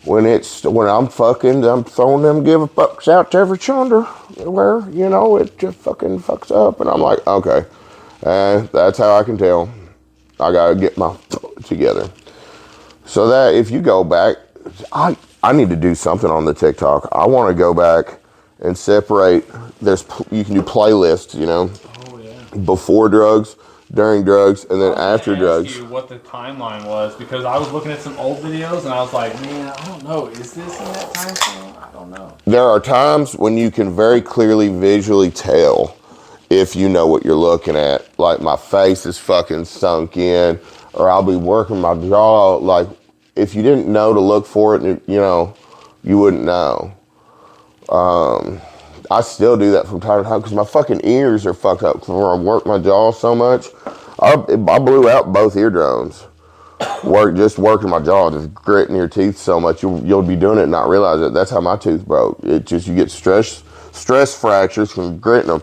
when I'm throwing them give a fucks out to every chunder where, you know, it just fucking fucks up. And I'm like, okay, that's how I can tell. I got to get my together. So that if you go back, I need to do something on the TikTok. I want to go back and separate. You can do playlists, you know, before drugs, during drugs, and then after drugs. I was what the timeline was, because I was looking at some old videos and I was like, man, I don't know. Is this in that time frame? I don't know. There are times when you can very clearly visually tell if you know what you're looking at. Like my face is fucking sunk in, or I'll be working my jaw. Like if you didn't know to look for it, you know, you wouldn't know. I still do that from time to time because my fucking ears are fucked up. Because I work my jaw so much, I blew out both eardrums. Just working my jaw, just gritting your teeth so much, you'll be doing it and not realize it. That's how my tooth broke. It just, you get stress fractures from gritting them,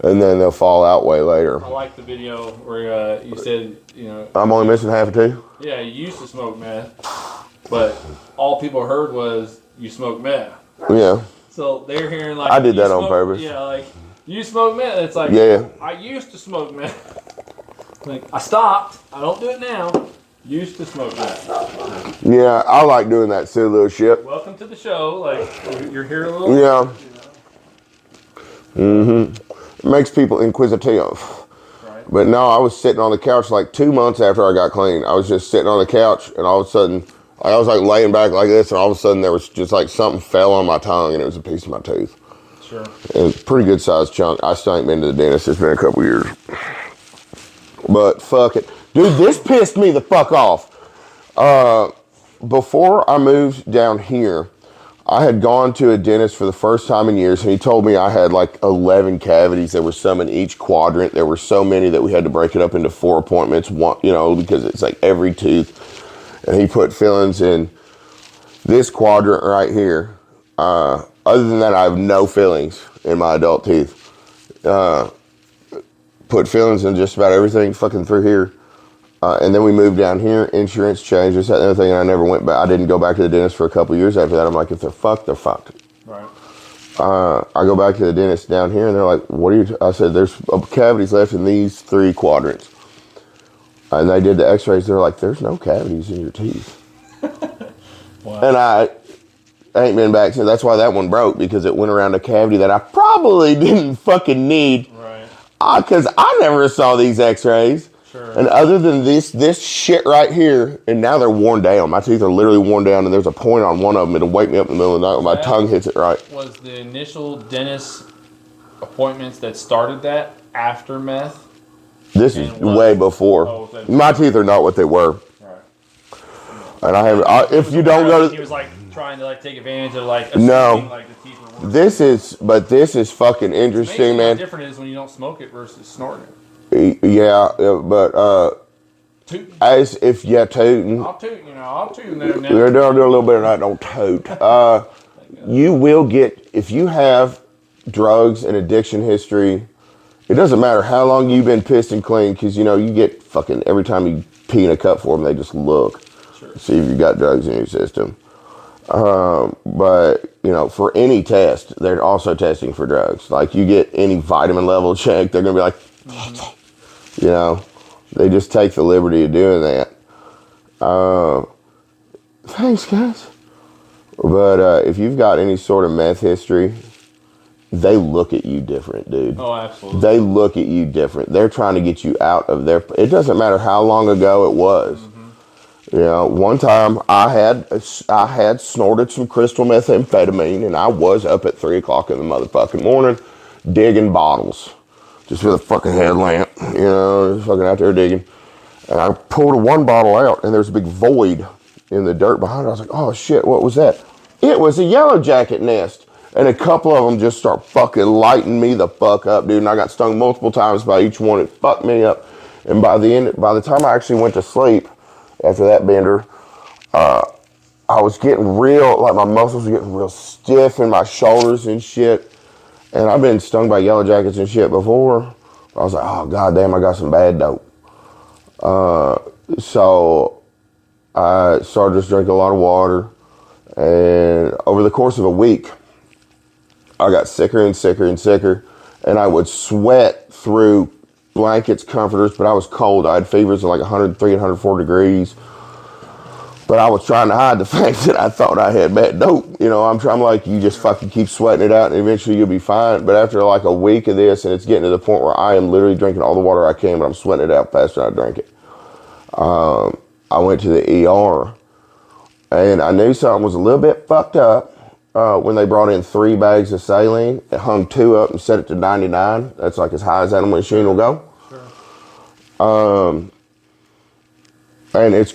and then they'll fall out way later. I like the video where you said, you know, I'm only missing half a tooth. Yeah, you used to smoke meth, but all people heard was you smoke meth. Yeah. So they're hearing like, I did that on purpose. Yeah, like, you smoke meth. It's like, yeah, I used to smoke meth. Like, I stopped. I don't do it now. Used to smoke meth. Yeah, I like doing that silly little shit. Welcome to the show. Like, you're here a little. Yeah. It makes people inquisitive. Right. But no, I was sitting on the couch like 2 months after I got clean. I was just sitting on the couch, and all of a sudden, I was like laying back like this, and all of a sudden there was just like something fell on my tongue, and it was a piece of my tooth. Sure. And it's a pretty good sized chunk. I still ain't been to the dentist. It's been a couple years. But fuck it. Dude, this pissed me the fuck off. Before I moved down here, I had gone to a dentist for the first time in years, and he told me I had like 11 cavities. There were some in each quadrant. There were so many that we had to break it up into 4 appointments, one, you know, because it's like every tooth. And he put fillings in this quadrant right here. Other than that, I have no fillings in my adult teeth. Put fillings in just about everything fucking through here. And then we moved down here, insurance changes, that other thing, and I never went back. I didn't go back to the dentist for a couple years after that. I'm like, if they're fucked, they're fucked. Right. I go back to the dentist down here, and they're like, what are you, I said, there's cavities left in these 3 quadrants. And they did the x-rays, they're like, there's no cavities in your teeth. Wow. And I ain't been back since. That's why that one broke, because it went around a cavity that I probably didn't fucking need. Right. Because I never saw these x-rays. Sure. And other than this shit right here, and now they're worn down. My teeth are literally worn down, and there's a point on one of them. It'll wake me up in the middle of the night when my tongue hits it right. Was the initial dentist appointments that started that after meth? This is way before. Oh, my teeth are not what they were. Right. And I have. If you don't go to, he was like trying to like take advantage of like no. Like the teeth were working. This is fucking interesting, man. How different it is when you don't smoke it versus snorting it. Yeah, but Tooting. as if you're tooting. I'll toot, you know, I'll toot now. They're doing a little bit of that. Don't toot. You will get, if you have drugs and addiction history. It doesn't matter how long you've been pissed and clean, because, you know, you get fucking, every time you pee in a cup for them, they just look. Sure. See if you got drugs in your system. But, you know, for any test, they're also testing for drugs. Like, you get any vitamin level check, they're going to be like, you know, they just take the liberty of doing that. Thanks, guys. But if you've got any sort of meth history, they look at you different, dude. Oh, absolutely. They look at you different. They're trying to get you out of their... It doesn't matter how long ago it was. Mm-hmm. You know, one time I had snorted some crystal methamphetamine, and I was up at 3 o'clock in the motherfucking morning digging bottles. Just with a fucking headlamp, you know, just fucking out there digging. And I pulled one bottle out, and there's a big void in the dirt behind it. I was like, oh shit, what was that? It was a yellow jacket nest. And a couple of them just start fucking lighting me the fuck up, dude. And I got stung multiple times by each one. It fucked me up. And by the time I actually went to sleep after that bender, I was getting real, like my muscles were getting real stiff in my shoulders and shit. And I've been stung by yellow jackets and shit before. I was like, oh, goddamn, I got some bad dope. So I started just drinking a lot of water. And over the course of a week, I got sicker and sicker and sicker. And I would sweat through blankets, comforters, but I was cold. I had fevers of like 103, 104 degrees. But I was trying to hide the fact that I thought I had bad dope. You know, I'm like, you just fucking keep sweating it out and eventually you'll be fine. But after like a week of this, and it's getting to the point where I am literally drinking all the water I can, but I'm sweating it out faster than I drink it. I went to the ER and I knew something was a little bit fucked up when they brought in 3 bags of saline. It hung 2 up and set it to 99. That's like as high as that machine will go. Sure. And it's,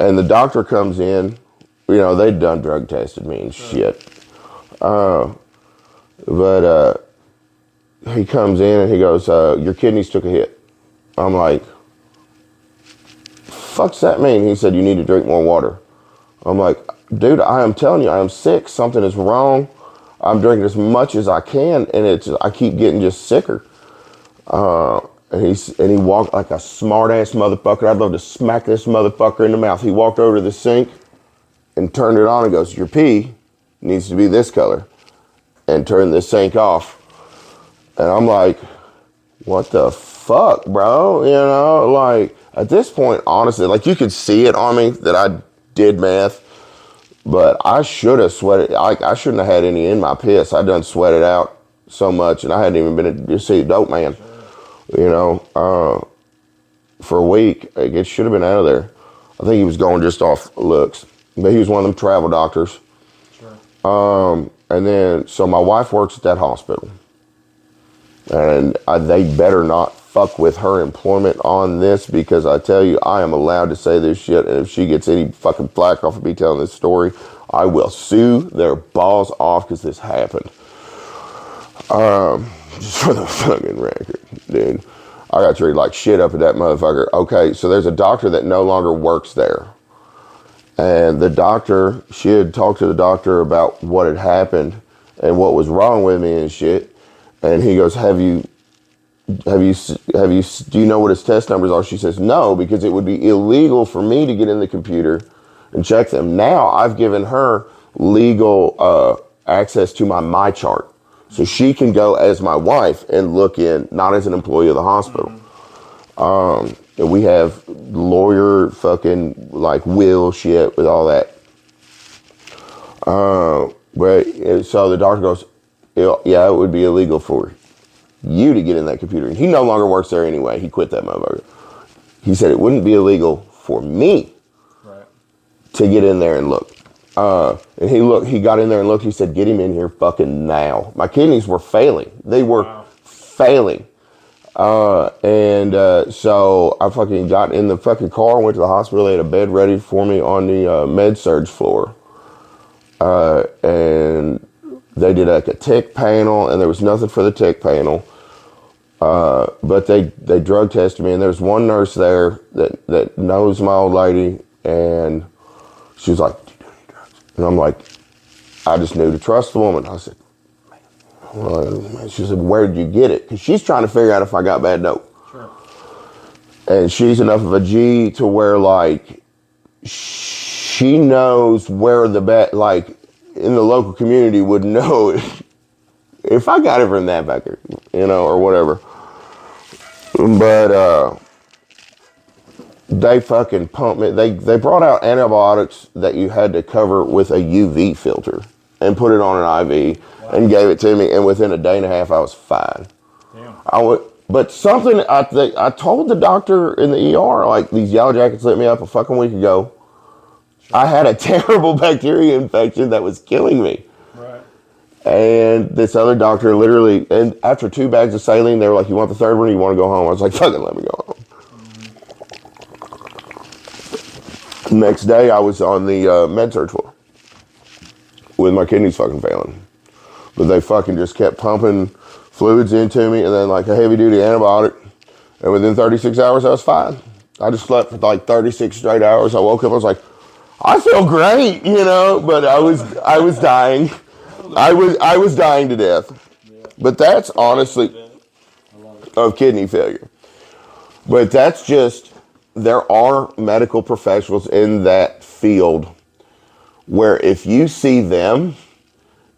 and the doctor comes in, you know, they'd done drug tested me and shit. But he comes in and he goes, your kidneys took a hit. I'm like, fuck's that mean? He said, you need to drink more water. I'm like, dude, I am telling you, I am sick. Something is wrong. I'm drinking as much as I can and I keep getting just sicker. And he walked like a smart ass motherfucker. I'd love to smack this motherfucker in the mouth. He walked over to the sink and turned it on and goes, your pee needs to be this color, and turned the sink off. And I'm like, what the fuck, bro? You know, like at this point, honestly, like you could see it on me that I did meth, but I should have sweated. I shouldn't have had any in my piss. I done sweated out so much and I hadn't even been to see a dope man. You know, for a week, it should have been out of there. I think he was going just off looks, but he was one of them travel doctors. Sure. And then, so my wife works at that hospital, and they better not fuck with her employment on this, because I tell you, I am allowed to say this shit, and if she gets any fucking flack off of me telling this story, I will sue their balls off because this happened. Just for the fucking record, dude. I got treated like shit up at that motherfucker. Okay, so there's a doctor that no longer works there. And the doctor, she had talked to the doctor about what had happened and what was wrong with me and shit. And he goes, do you know what his test numbers are? She says, no, because it would be illegal for me to get in the computer and check them. Now I've given her legal access to my chart. So she can go as my wife and look in, not as an employee of the hospital. And we have lawyer fucking like will shit with all that. But so the doctor goes, yeah, it would be illegal for you to get in that computer. And he no longer works there anyway. He quit that motherfucker. He said it wouldn't be illegal for me to get in there and look. And he got in there and looked, he said, get him in here fucking now. My kidneys were failing. They were failing. So I fucking got in the fucking car, went to the hospital, they had a bed ready for me on the med-surg floor. And they did like a tick panel, and there was nothing for the tick panel. But they drug tested me, and there's one nurse there that knows my old lady, and she was like, and I'm like, I just knew to trust the woman. I said, man. She said, where did you get it? Because she's trying to figure out if I got bad dope. Sure. And she's enough of a G to where, like, she knows where the bad, like, in the local community would know if I got it from that backer, you know, or whatever. But, they fucking pumped me. They brought out antibiotics that you had to cover with a UV filter and put it on an IV and gave it to me. And within a day and a half, I was fine. Damn. But something I told the doctor in the ER, like, these yellow jackets lit me up a fucking week ago. Sure. I had a terrible bacteria infection that was killing me. Right. And this other doctor literally, and after 2 bags of saline, they were like, you want the third one or you want to go home? I was like, fucking let me go home. Next day, I was on the med-surg floor with then my kidney's fucking failing. But they fucking just kept pumping fluids into me, and then like a heavy duty antibiotic. And within 36 hours, I was fine. I just slept for like 36 straight hours. I woke up, I was like, I feel great, you know, but I was dying. I was dying to death. But that's honestly of kidney failure. But that's just, there are medical professionals in that field where if you see them,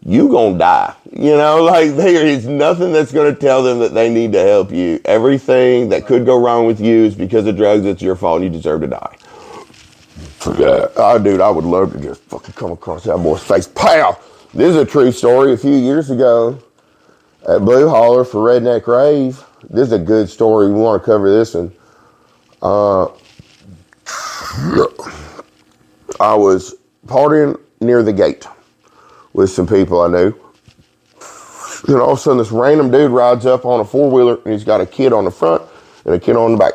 you gonna die. You know, like there is nothing that's gonna tell them that they need to help you. Everything that could go wrong with you is because of drugs. It's your fault and you deserve to die. Yeah. Oh, dude, I would love to just fucking come across that boy's face. Pow! This is a true story. A few years ago at Blue Holler for Redneck Rave. This is a good story. We want to cover this one. I was partying near the gate with some people I knew. And all of a sudden, this random dude rides up on a four-wheeler, and he's got a kid on the front and a kid on the back.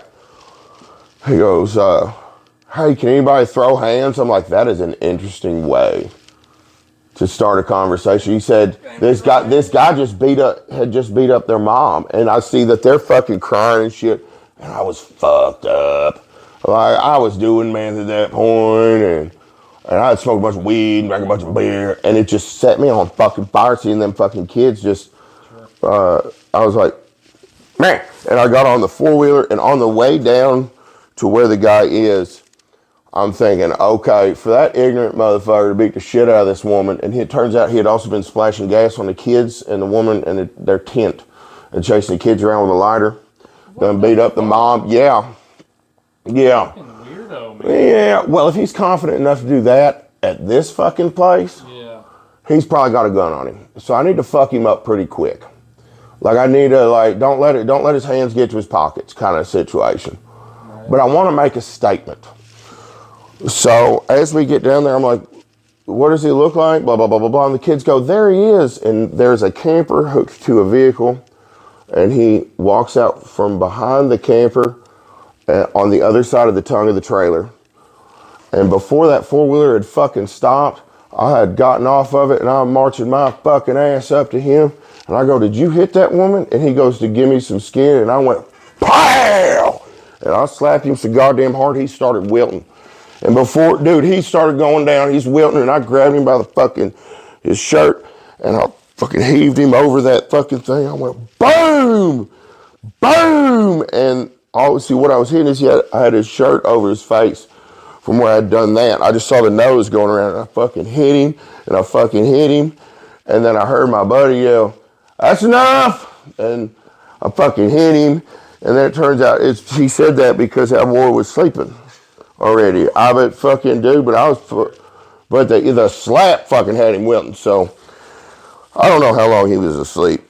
He goes, hey, can anybody throw hands? I'm like, that is an interesting way to start a conversation. He said, this guy had just beat up their mom, and I see that they're fucking crying and shit, and I was fucked up. Like, I was doing meth at that point, and I had smoked a bunch of weed and drank a bunch of beer, and it just set me on fucking fire seeing them fucking kids just, I was like, man. And I got on the four-wheeler, and on the way down to where the guy is, I'm thinking, okay, for that ignorant motherfucker to beat the shit out of this woman, and it turns out he had also been splashing gas on the kids and the woman and their tent and chasing the kids around with a lighter, then beat up the mom. Yeah. Weirdo, man. Yeah, well, if he's confident enough to do that at this fucking place, he's probably got a gun on him. So I need to fuck him up pretty quick. Like, I need to, like, don't let his hands get to his pockets kind of situation. Right. But I want to make a statement. So as we get down there, I'm like, what does he look like? Blah, blah, blah, blah, blah. And the kids go, there he is. And there's a camper hooked to a vehicle. And he walks out from behind the camper on the other side of the tongue of the trailer. And before that four-wheeler had fucking stopped, I had gotten off of it, and I'm marching my fucking ass up to him. And I go, did you hit that woman? And he goes to give me some skin, and I went, pow! And I slapped him so goddamn hard, he started wilting. And before, dude, he started going down, he's wilting, and I grabbed him by the fucking, his shirt, and I fucking heaved him over that fucking thing. I went, boom! Boom! And see, what I was hitting is I had his shirt over his face from where I had done that. I just saw the nose going around, and I fucking hit him, and I fucking hit him, and then I heard my buddy yell, that's enough! And I fucking hit him, and then it turns out he said that because that boy was sleeping already. But the slap fucking had him wilting, so I don't know how long he was asleep.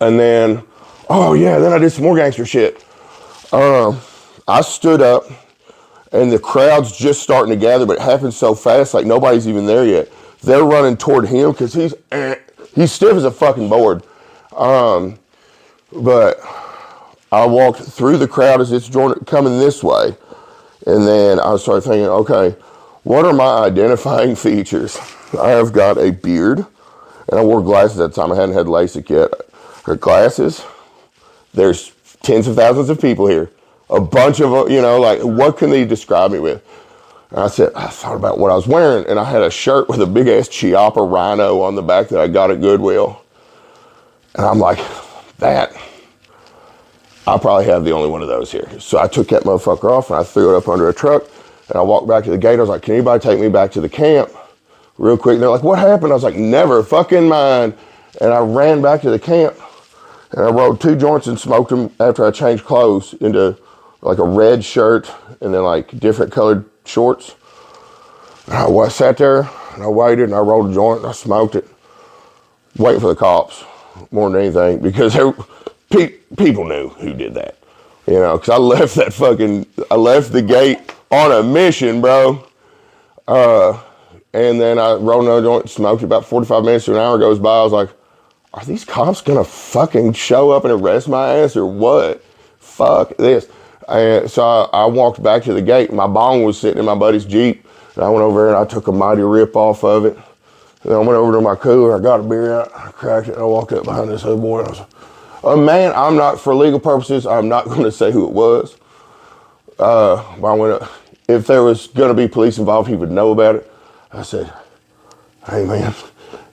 And then I did some more gangster shit. I stood up, and the crowd's just starting to gather, but it happened so fast, like nobody's even there yet. They're running toward him because he's stiff as a fucking board. But I walked through the crowd as it's coming this way, and then I started thinking, okay, what are my identifying features? I have got a beard, and I wore glasses at the time. I hadn't had LASIK yet. Her glasses. There's tens of thousands of people here. A bunch of, like, what can they describe me with? And I thought about what I was wearing, and I had a shirt with a big-ass Chiapa rhino on the back that I got at Goodwill. And I'm like, I'll probably have the only one of those here. So I took that motherfucker off, and I threw it up under a truck, and I walked back to the gate. I was like, can anybody take me back to the camp real quick? And they're like, what happened? I was like, never fucking mind. And I ran back to the camp, and I rolled 2 joints and smoked them after I changed clothes into like a red shirt and then like different colored shorts. And I sat there and I waited and I rolled a joint and I smoked it, waiting for the cops more than anything, because people knew who did that, because I left the gate on a mission, bro. And then I rolled another joint, smoked it. About 45 minutes to an hour goes by. I was like, are these cops gonna fucking show up and arrest my ass or what? Fuck this. And so I walked back to the gate. My bong was sitting in my buddy's Jeep, And I went over there and I took a mighty rip off of it. And I went over to my cooler, I got a beer out, I cracked it, and I walked up behind this other boy. And I was like, man, I'm not, for legal purposes, I'm not going to say who it was. But I went up, if there was going to be police involved, he would know about it. I said, hey, man.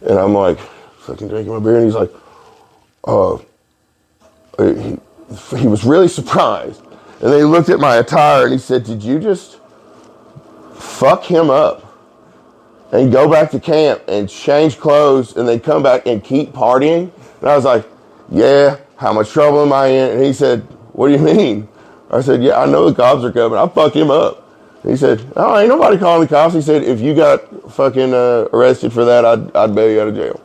And I'm like, fucking drinking my beer, and he's like, he was really surprised. And then he looked at my attire and he said, did you just fuck him up and go back to camp and change clothes and then come back and keep partying? And I was like, yeah, how much trouble am I in? And he said, what do you mean? I said, yeah, I know the cops are coming. I fucked him up. And he said, oh, ain't nobody calling the cops. He said, if you got fucking arrested for that, I'd bail you out of jail.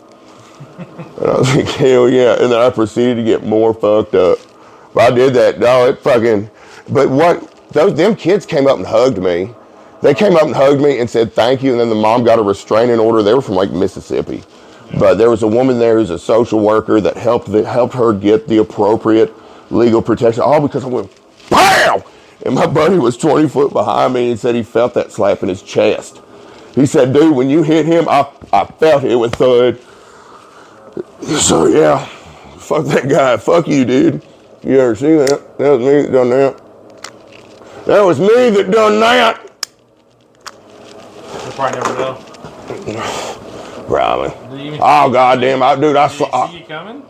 And I was like, hell yeah. And then I proceeded to get more fucked up. But I did that. No, it fucking, but what, them kids came up and hugged me. They came up and hugged me and said thank you, and then the mom got a restraining order. They were from like Mississippi. But there was a woman there who's a social worker that helped her get the appropriate legal protection. All because I went, pow! And my buddy was 20 foot behind me and said he felt that slap in his chest. He said, dude, when you hit him, I felt it with thud. So yeah, fuck that guy. Fuck you, dude. You ever see that? That was me that done that. That was me that done that. You'll probably never know. Probably. Oh, goddamn. Dude, I see you coming?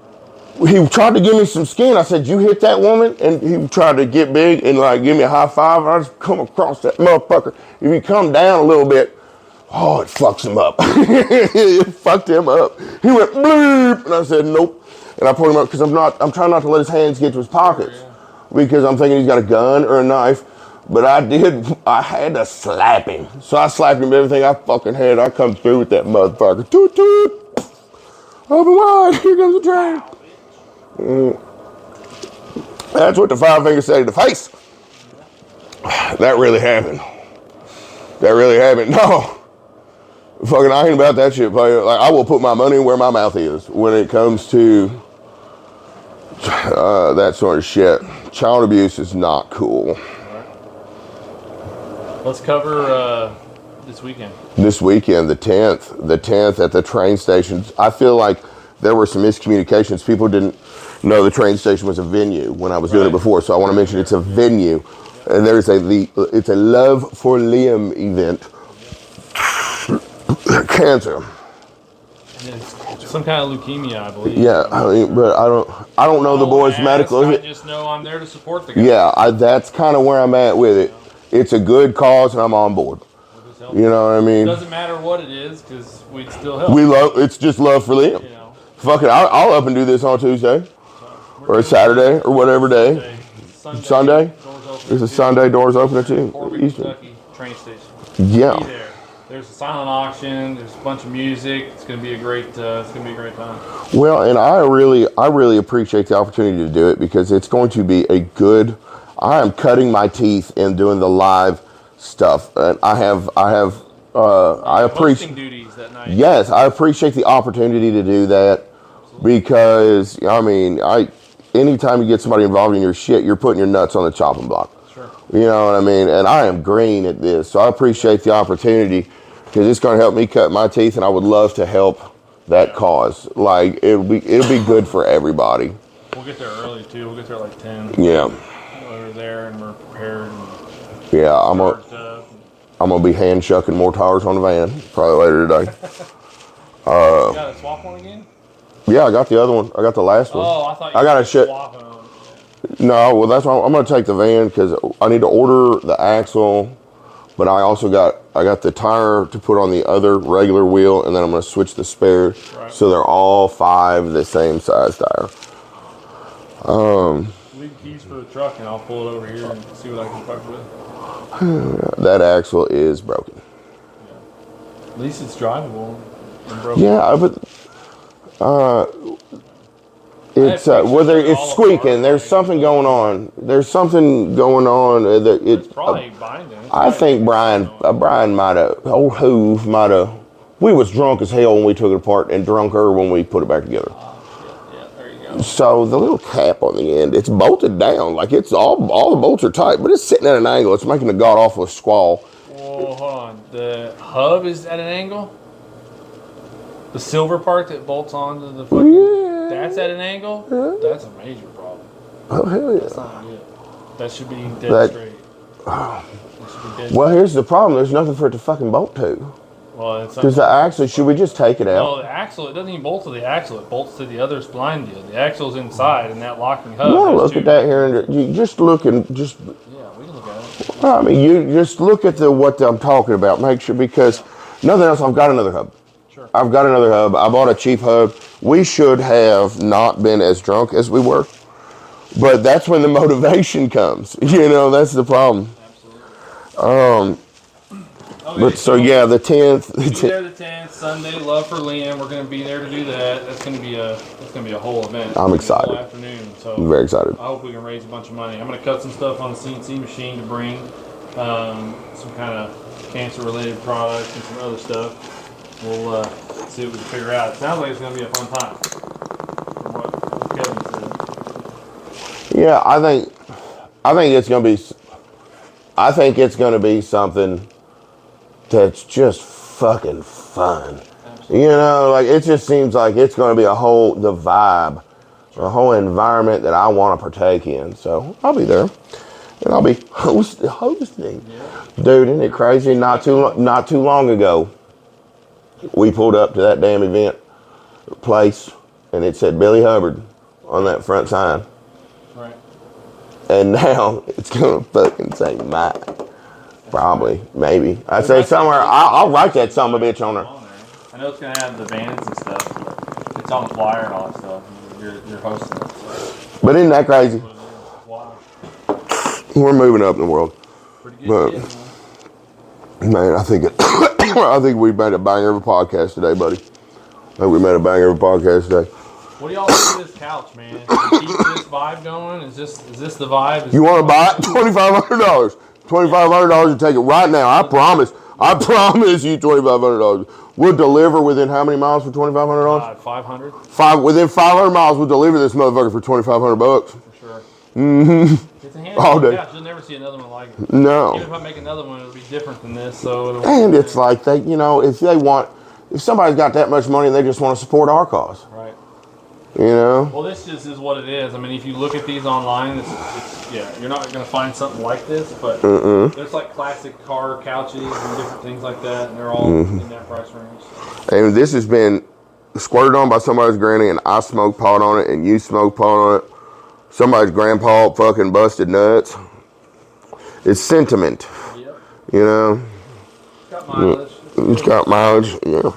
He tried to give me some skin. I said, you hit that woman? And he tried to get big and like give me a high five. And I just come across that motherfucker. If he come down a little bit, oh, it fucks him up. It fucked him up. He went bleep. And I said, nope. And I pulled him up because I'm trying not to let his hands get to his pockets. Because I'm thinking he's got a gun or a knife. But I had to slap him. So I slapped him everything I fucking had. I come through with that motherfucker. Toot toot. Open wide. Here comes the train. That's what the 5 finger said to the face. That really happened. That really happened. No. Fucking I ain't about that shit, player. Like, I will put my money where my mouth is when it comes to that sort of shit. Child abuse is not cool. Let's cover this weekend. This weekend, the 10th at the train stations. I feel like there were some miscommunications. People didn't know the train station was a venue when I was doing it before. So I want to mention it's a venue. And there's it's a Love for Liam event. Cancer. Some kind of leukemia, I believe. Yeah, I mean, but I don't know the boy's medical. I just know I'm there to support the guy. Yeah, that's kind of where I'm at with it. It's a good cause, and I'm on board. You know what I mean? It doesn't matter what it is, because we'd still help. It's just love for Liam. You know. Fuck it, I'll up and do this on Tuesday, or a Saturday, or whatever day. Sunday. It's a Sunday. Doors open at 2. Kentucky train station. Yeah. Be there. There's a silent auction. There's a bunch of music. It's gonna be a great. Time. Well, and I really appreciate the opportunity to do it because it's going to be a good. I am cutting my teeth in doing the live stuff, and I appreciate duties that night. Yes, I appreciate the opportunity to do that because I mean, anytime you get somebody involved in your shit, you're putting your nuts on the chopping block. Sure. You know what I mean? And I am green at this, so I appreciate the opportunity because it's going to help me cut my teeth, and I would love to help that cause. Like it'll be good for everybody. We'll get there early too. We'll get there at like 10. Yeah. We're there and we're prepared. And yeah, I'm gonna be hand shucking more tires on the van probably later today. You got a swap one again? Yeah, I got the other one. I got the last one. Oh, I thought you got swap one. No, well that's why I'm gonna take the van because I need to order the axle, but I also got the tire to put on the other regular wheel, and then I'm gonna switch the spare so they're all 5 the same size tire. Leave keys for the truck, and I'll pull it over here and see what I can fuck with. That axle is broken. Yeah. At least it's drivable. And broken. Yeah, but it's squeaking. There's something going on. There's something going on. It's probably binding. I think Brian might have. Old Hoove might have. We was drunk as hell when we took it apart, and drunker when we put it back together. So the little cap on the end, it's bolted down. Like it's all the bolts are tight, but it's sitting at an angle. It's making a god awful squall. Oh, hold on. The hub is at an angle? The silver part that bolts onto the fucking... That's at an angle? That's a major problem. Oh, hell yeah. That's not good. That should be dead straight. That should be dead Well, straight. here's the problem. There's nothing for it to fucking bolt to. Well, it's not... Because the axle, should we just take it out? No, the axle, it doesn't even bolt to the axle. It bolts to the other spline deal. The axle's inside, and that locking hub... You want to look at that here, and you just look and just... Yeah, we can look at it. I mean, you just look at what I'm talking about. Make sure, because nothing else, I've got another hub. Sure. I've got another hub. I bought a cheap hub. We should have not been as drunk as we were. But that's when the motivation comes. You know, that's the problem. Absolutely. Okay, But so yeah, the 10th. Be there the 10th, Sunday, Love for Liam. We're going to be there to do that. That's going to be a whole event. I'm It's gonna be excited. a whole afternoon. So I'm very excited. I hope we can raise a bunch of money. I'm going to cut some stuff on the CNC machine to bring some kind of cancer-related products and some other stuff. We'll see what we can figure out. It sounds like it's going to be a fun time. From what Kevin said. Yeah, I think it's going to be. I think it's going to be something that's just fucking fun. Absolutely. You know, like it just seems like it's going to be the vibe, a whole environment that I want to partake in. So I'll be there, and I'll be hosting. Yeah. Dude, isn't it crazy? Not too long ago, we pulled up to that damn event place, and it said Billy Hubbard on that front sign. Right. And now it's gonna fucking say Mike. Probably, maybe. I'd say somewhere. I'll write that son of a bitch on there. I know it's gonna have the bands and stuff. But it's on the flyer and all that stuff. You're hosting it. So. But isn't that crazy? Wow. We're moving up in the world. Pretty good. Man, I think we made a banger of a podcast today, buddy. I think we made a banger of a podcast today. What do y'all think of this couch, man? Keep this vibe going. Is this the vibe? You want to buy it? $2,500. $2,500 to take it right now. I promise you $2,500. We'll deliver within how many miles for $2,500? 500. Within 500 miles, we'll deliver this motherfucker for $2,500. For sure. Mm-hmm. It's a handy All day. couch. You'll never see another one like it. No. Even if I make another one, it'll be different than this. So. And it's like if somebody's got that much money and they just want to support our cause. Right. You know? Well, this just is what it is. I mean, if you look at these online, you're not going to find something like this, but there's like classic car couches and different things like that, and they're all in that price range. And this has been squirted on by somebody's granny, and I smoke pot on it, and you smoke pot on it. Somebody's grandpa fucking busted nuts. It's sentiment. Yep. You know? It's got mileage. It's got mileage, yeah.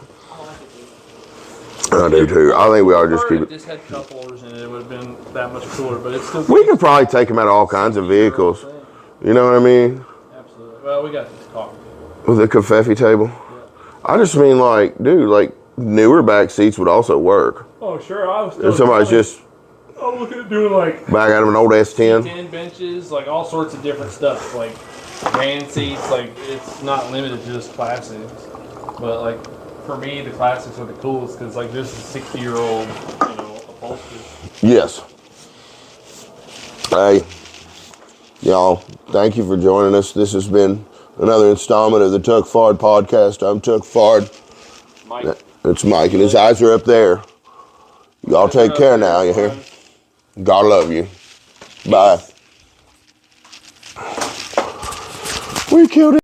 I do too. I think we ought to just keep it. If this had cup holders in it, it would have been that much cooler, but it's still. We could probably take them out of all kinds of vehicles. You know what I mean? Absolutely. Well, we got this car. With a covfefe table. Yeah. I just mean like newer back seats would also work. Oh, sure. I was If somebody's just I'm looking at doing like back out of an old S10. 10 benches, like all sorts of different stuff, like van seats. Like it's not limited to just classics, but like. For me, the classics are the coolest because, like, this is 60-year-old, upholstery. Yes. Hey, y'all, thank you for joining us. This has been another installment of the Tuck Fard podcast. I'm Tuck Fard. Mike. It's Mike, and his eyes are up there. Y'all take care now, you hear? God love you. Bye. We killed it.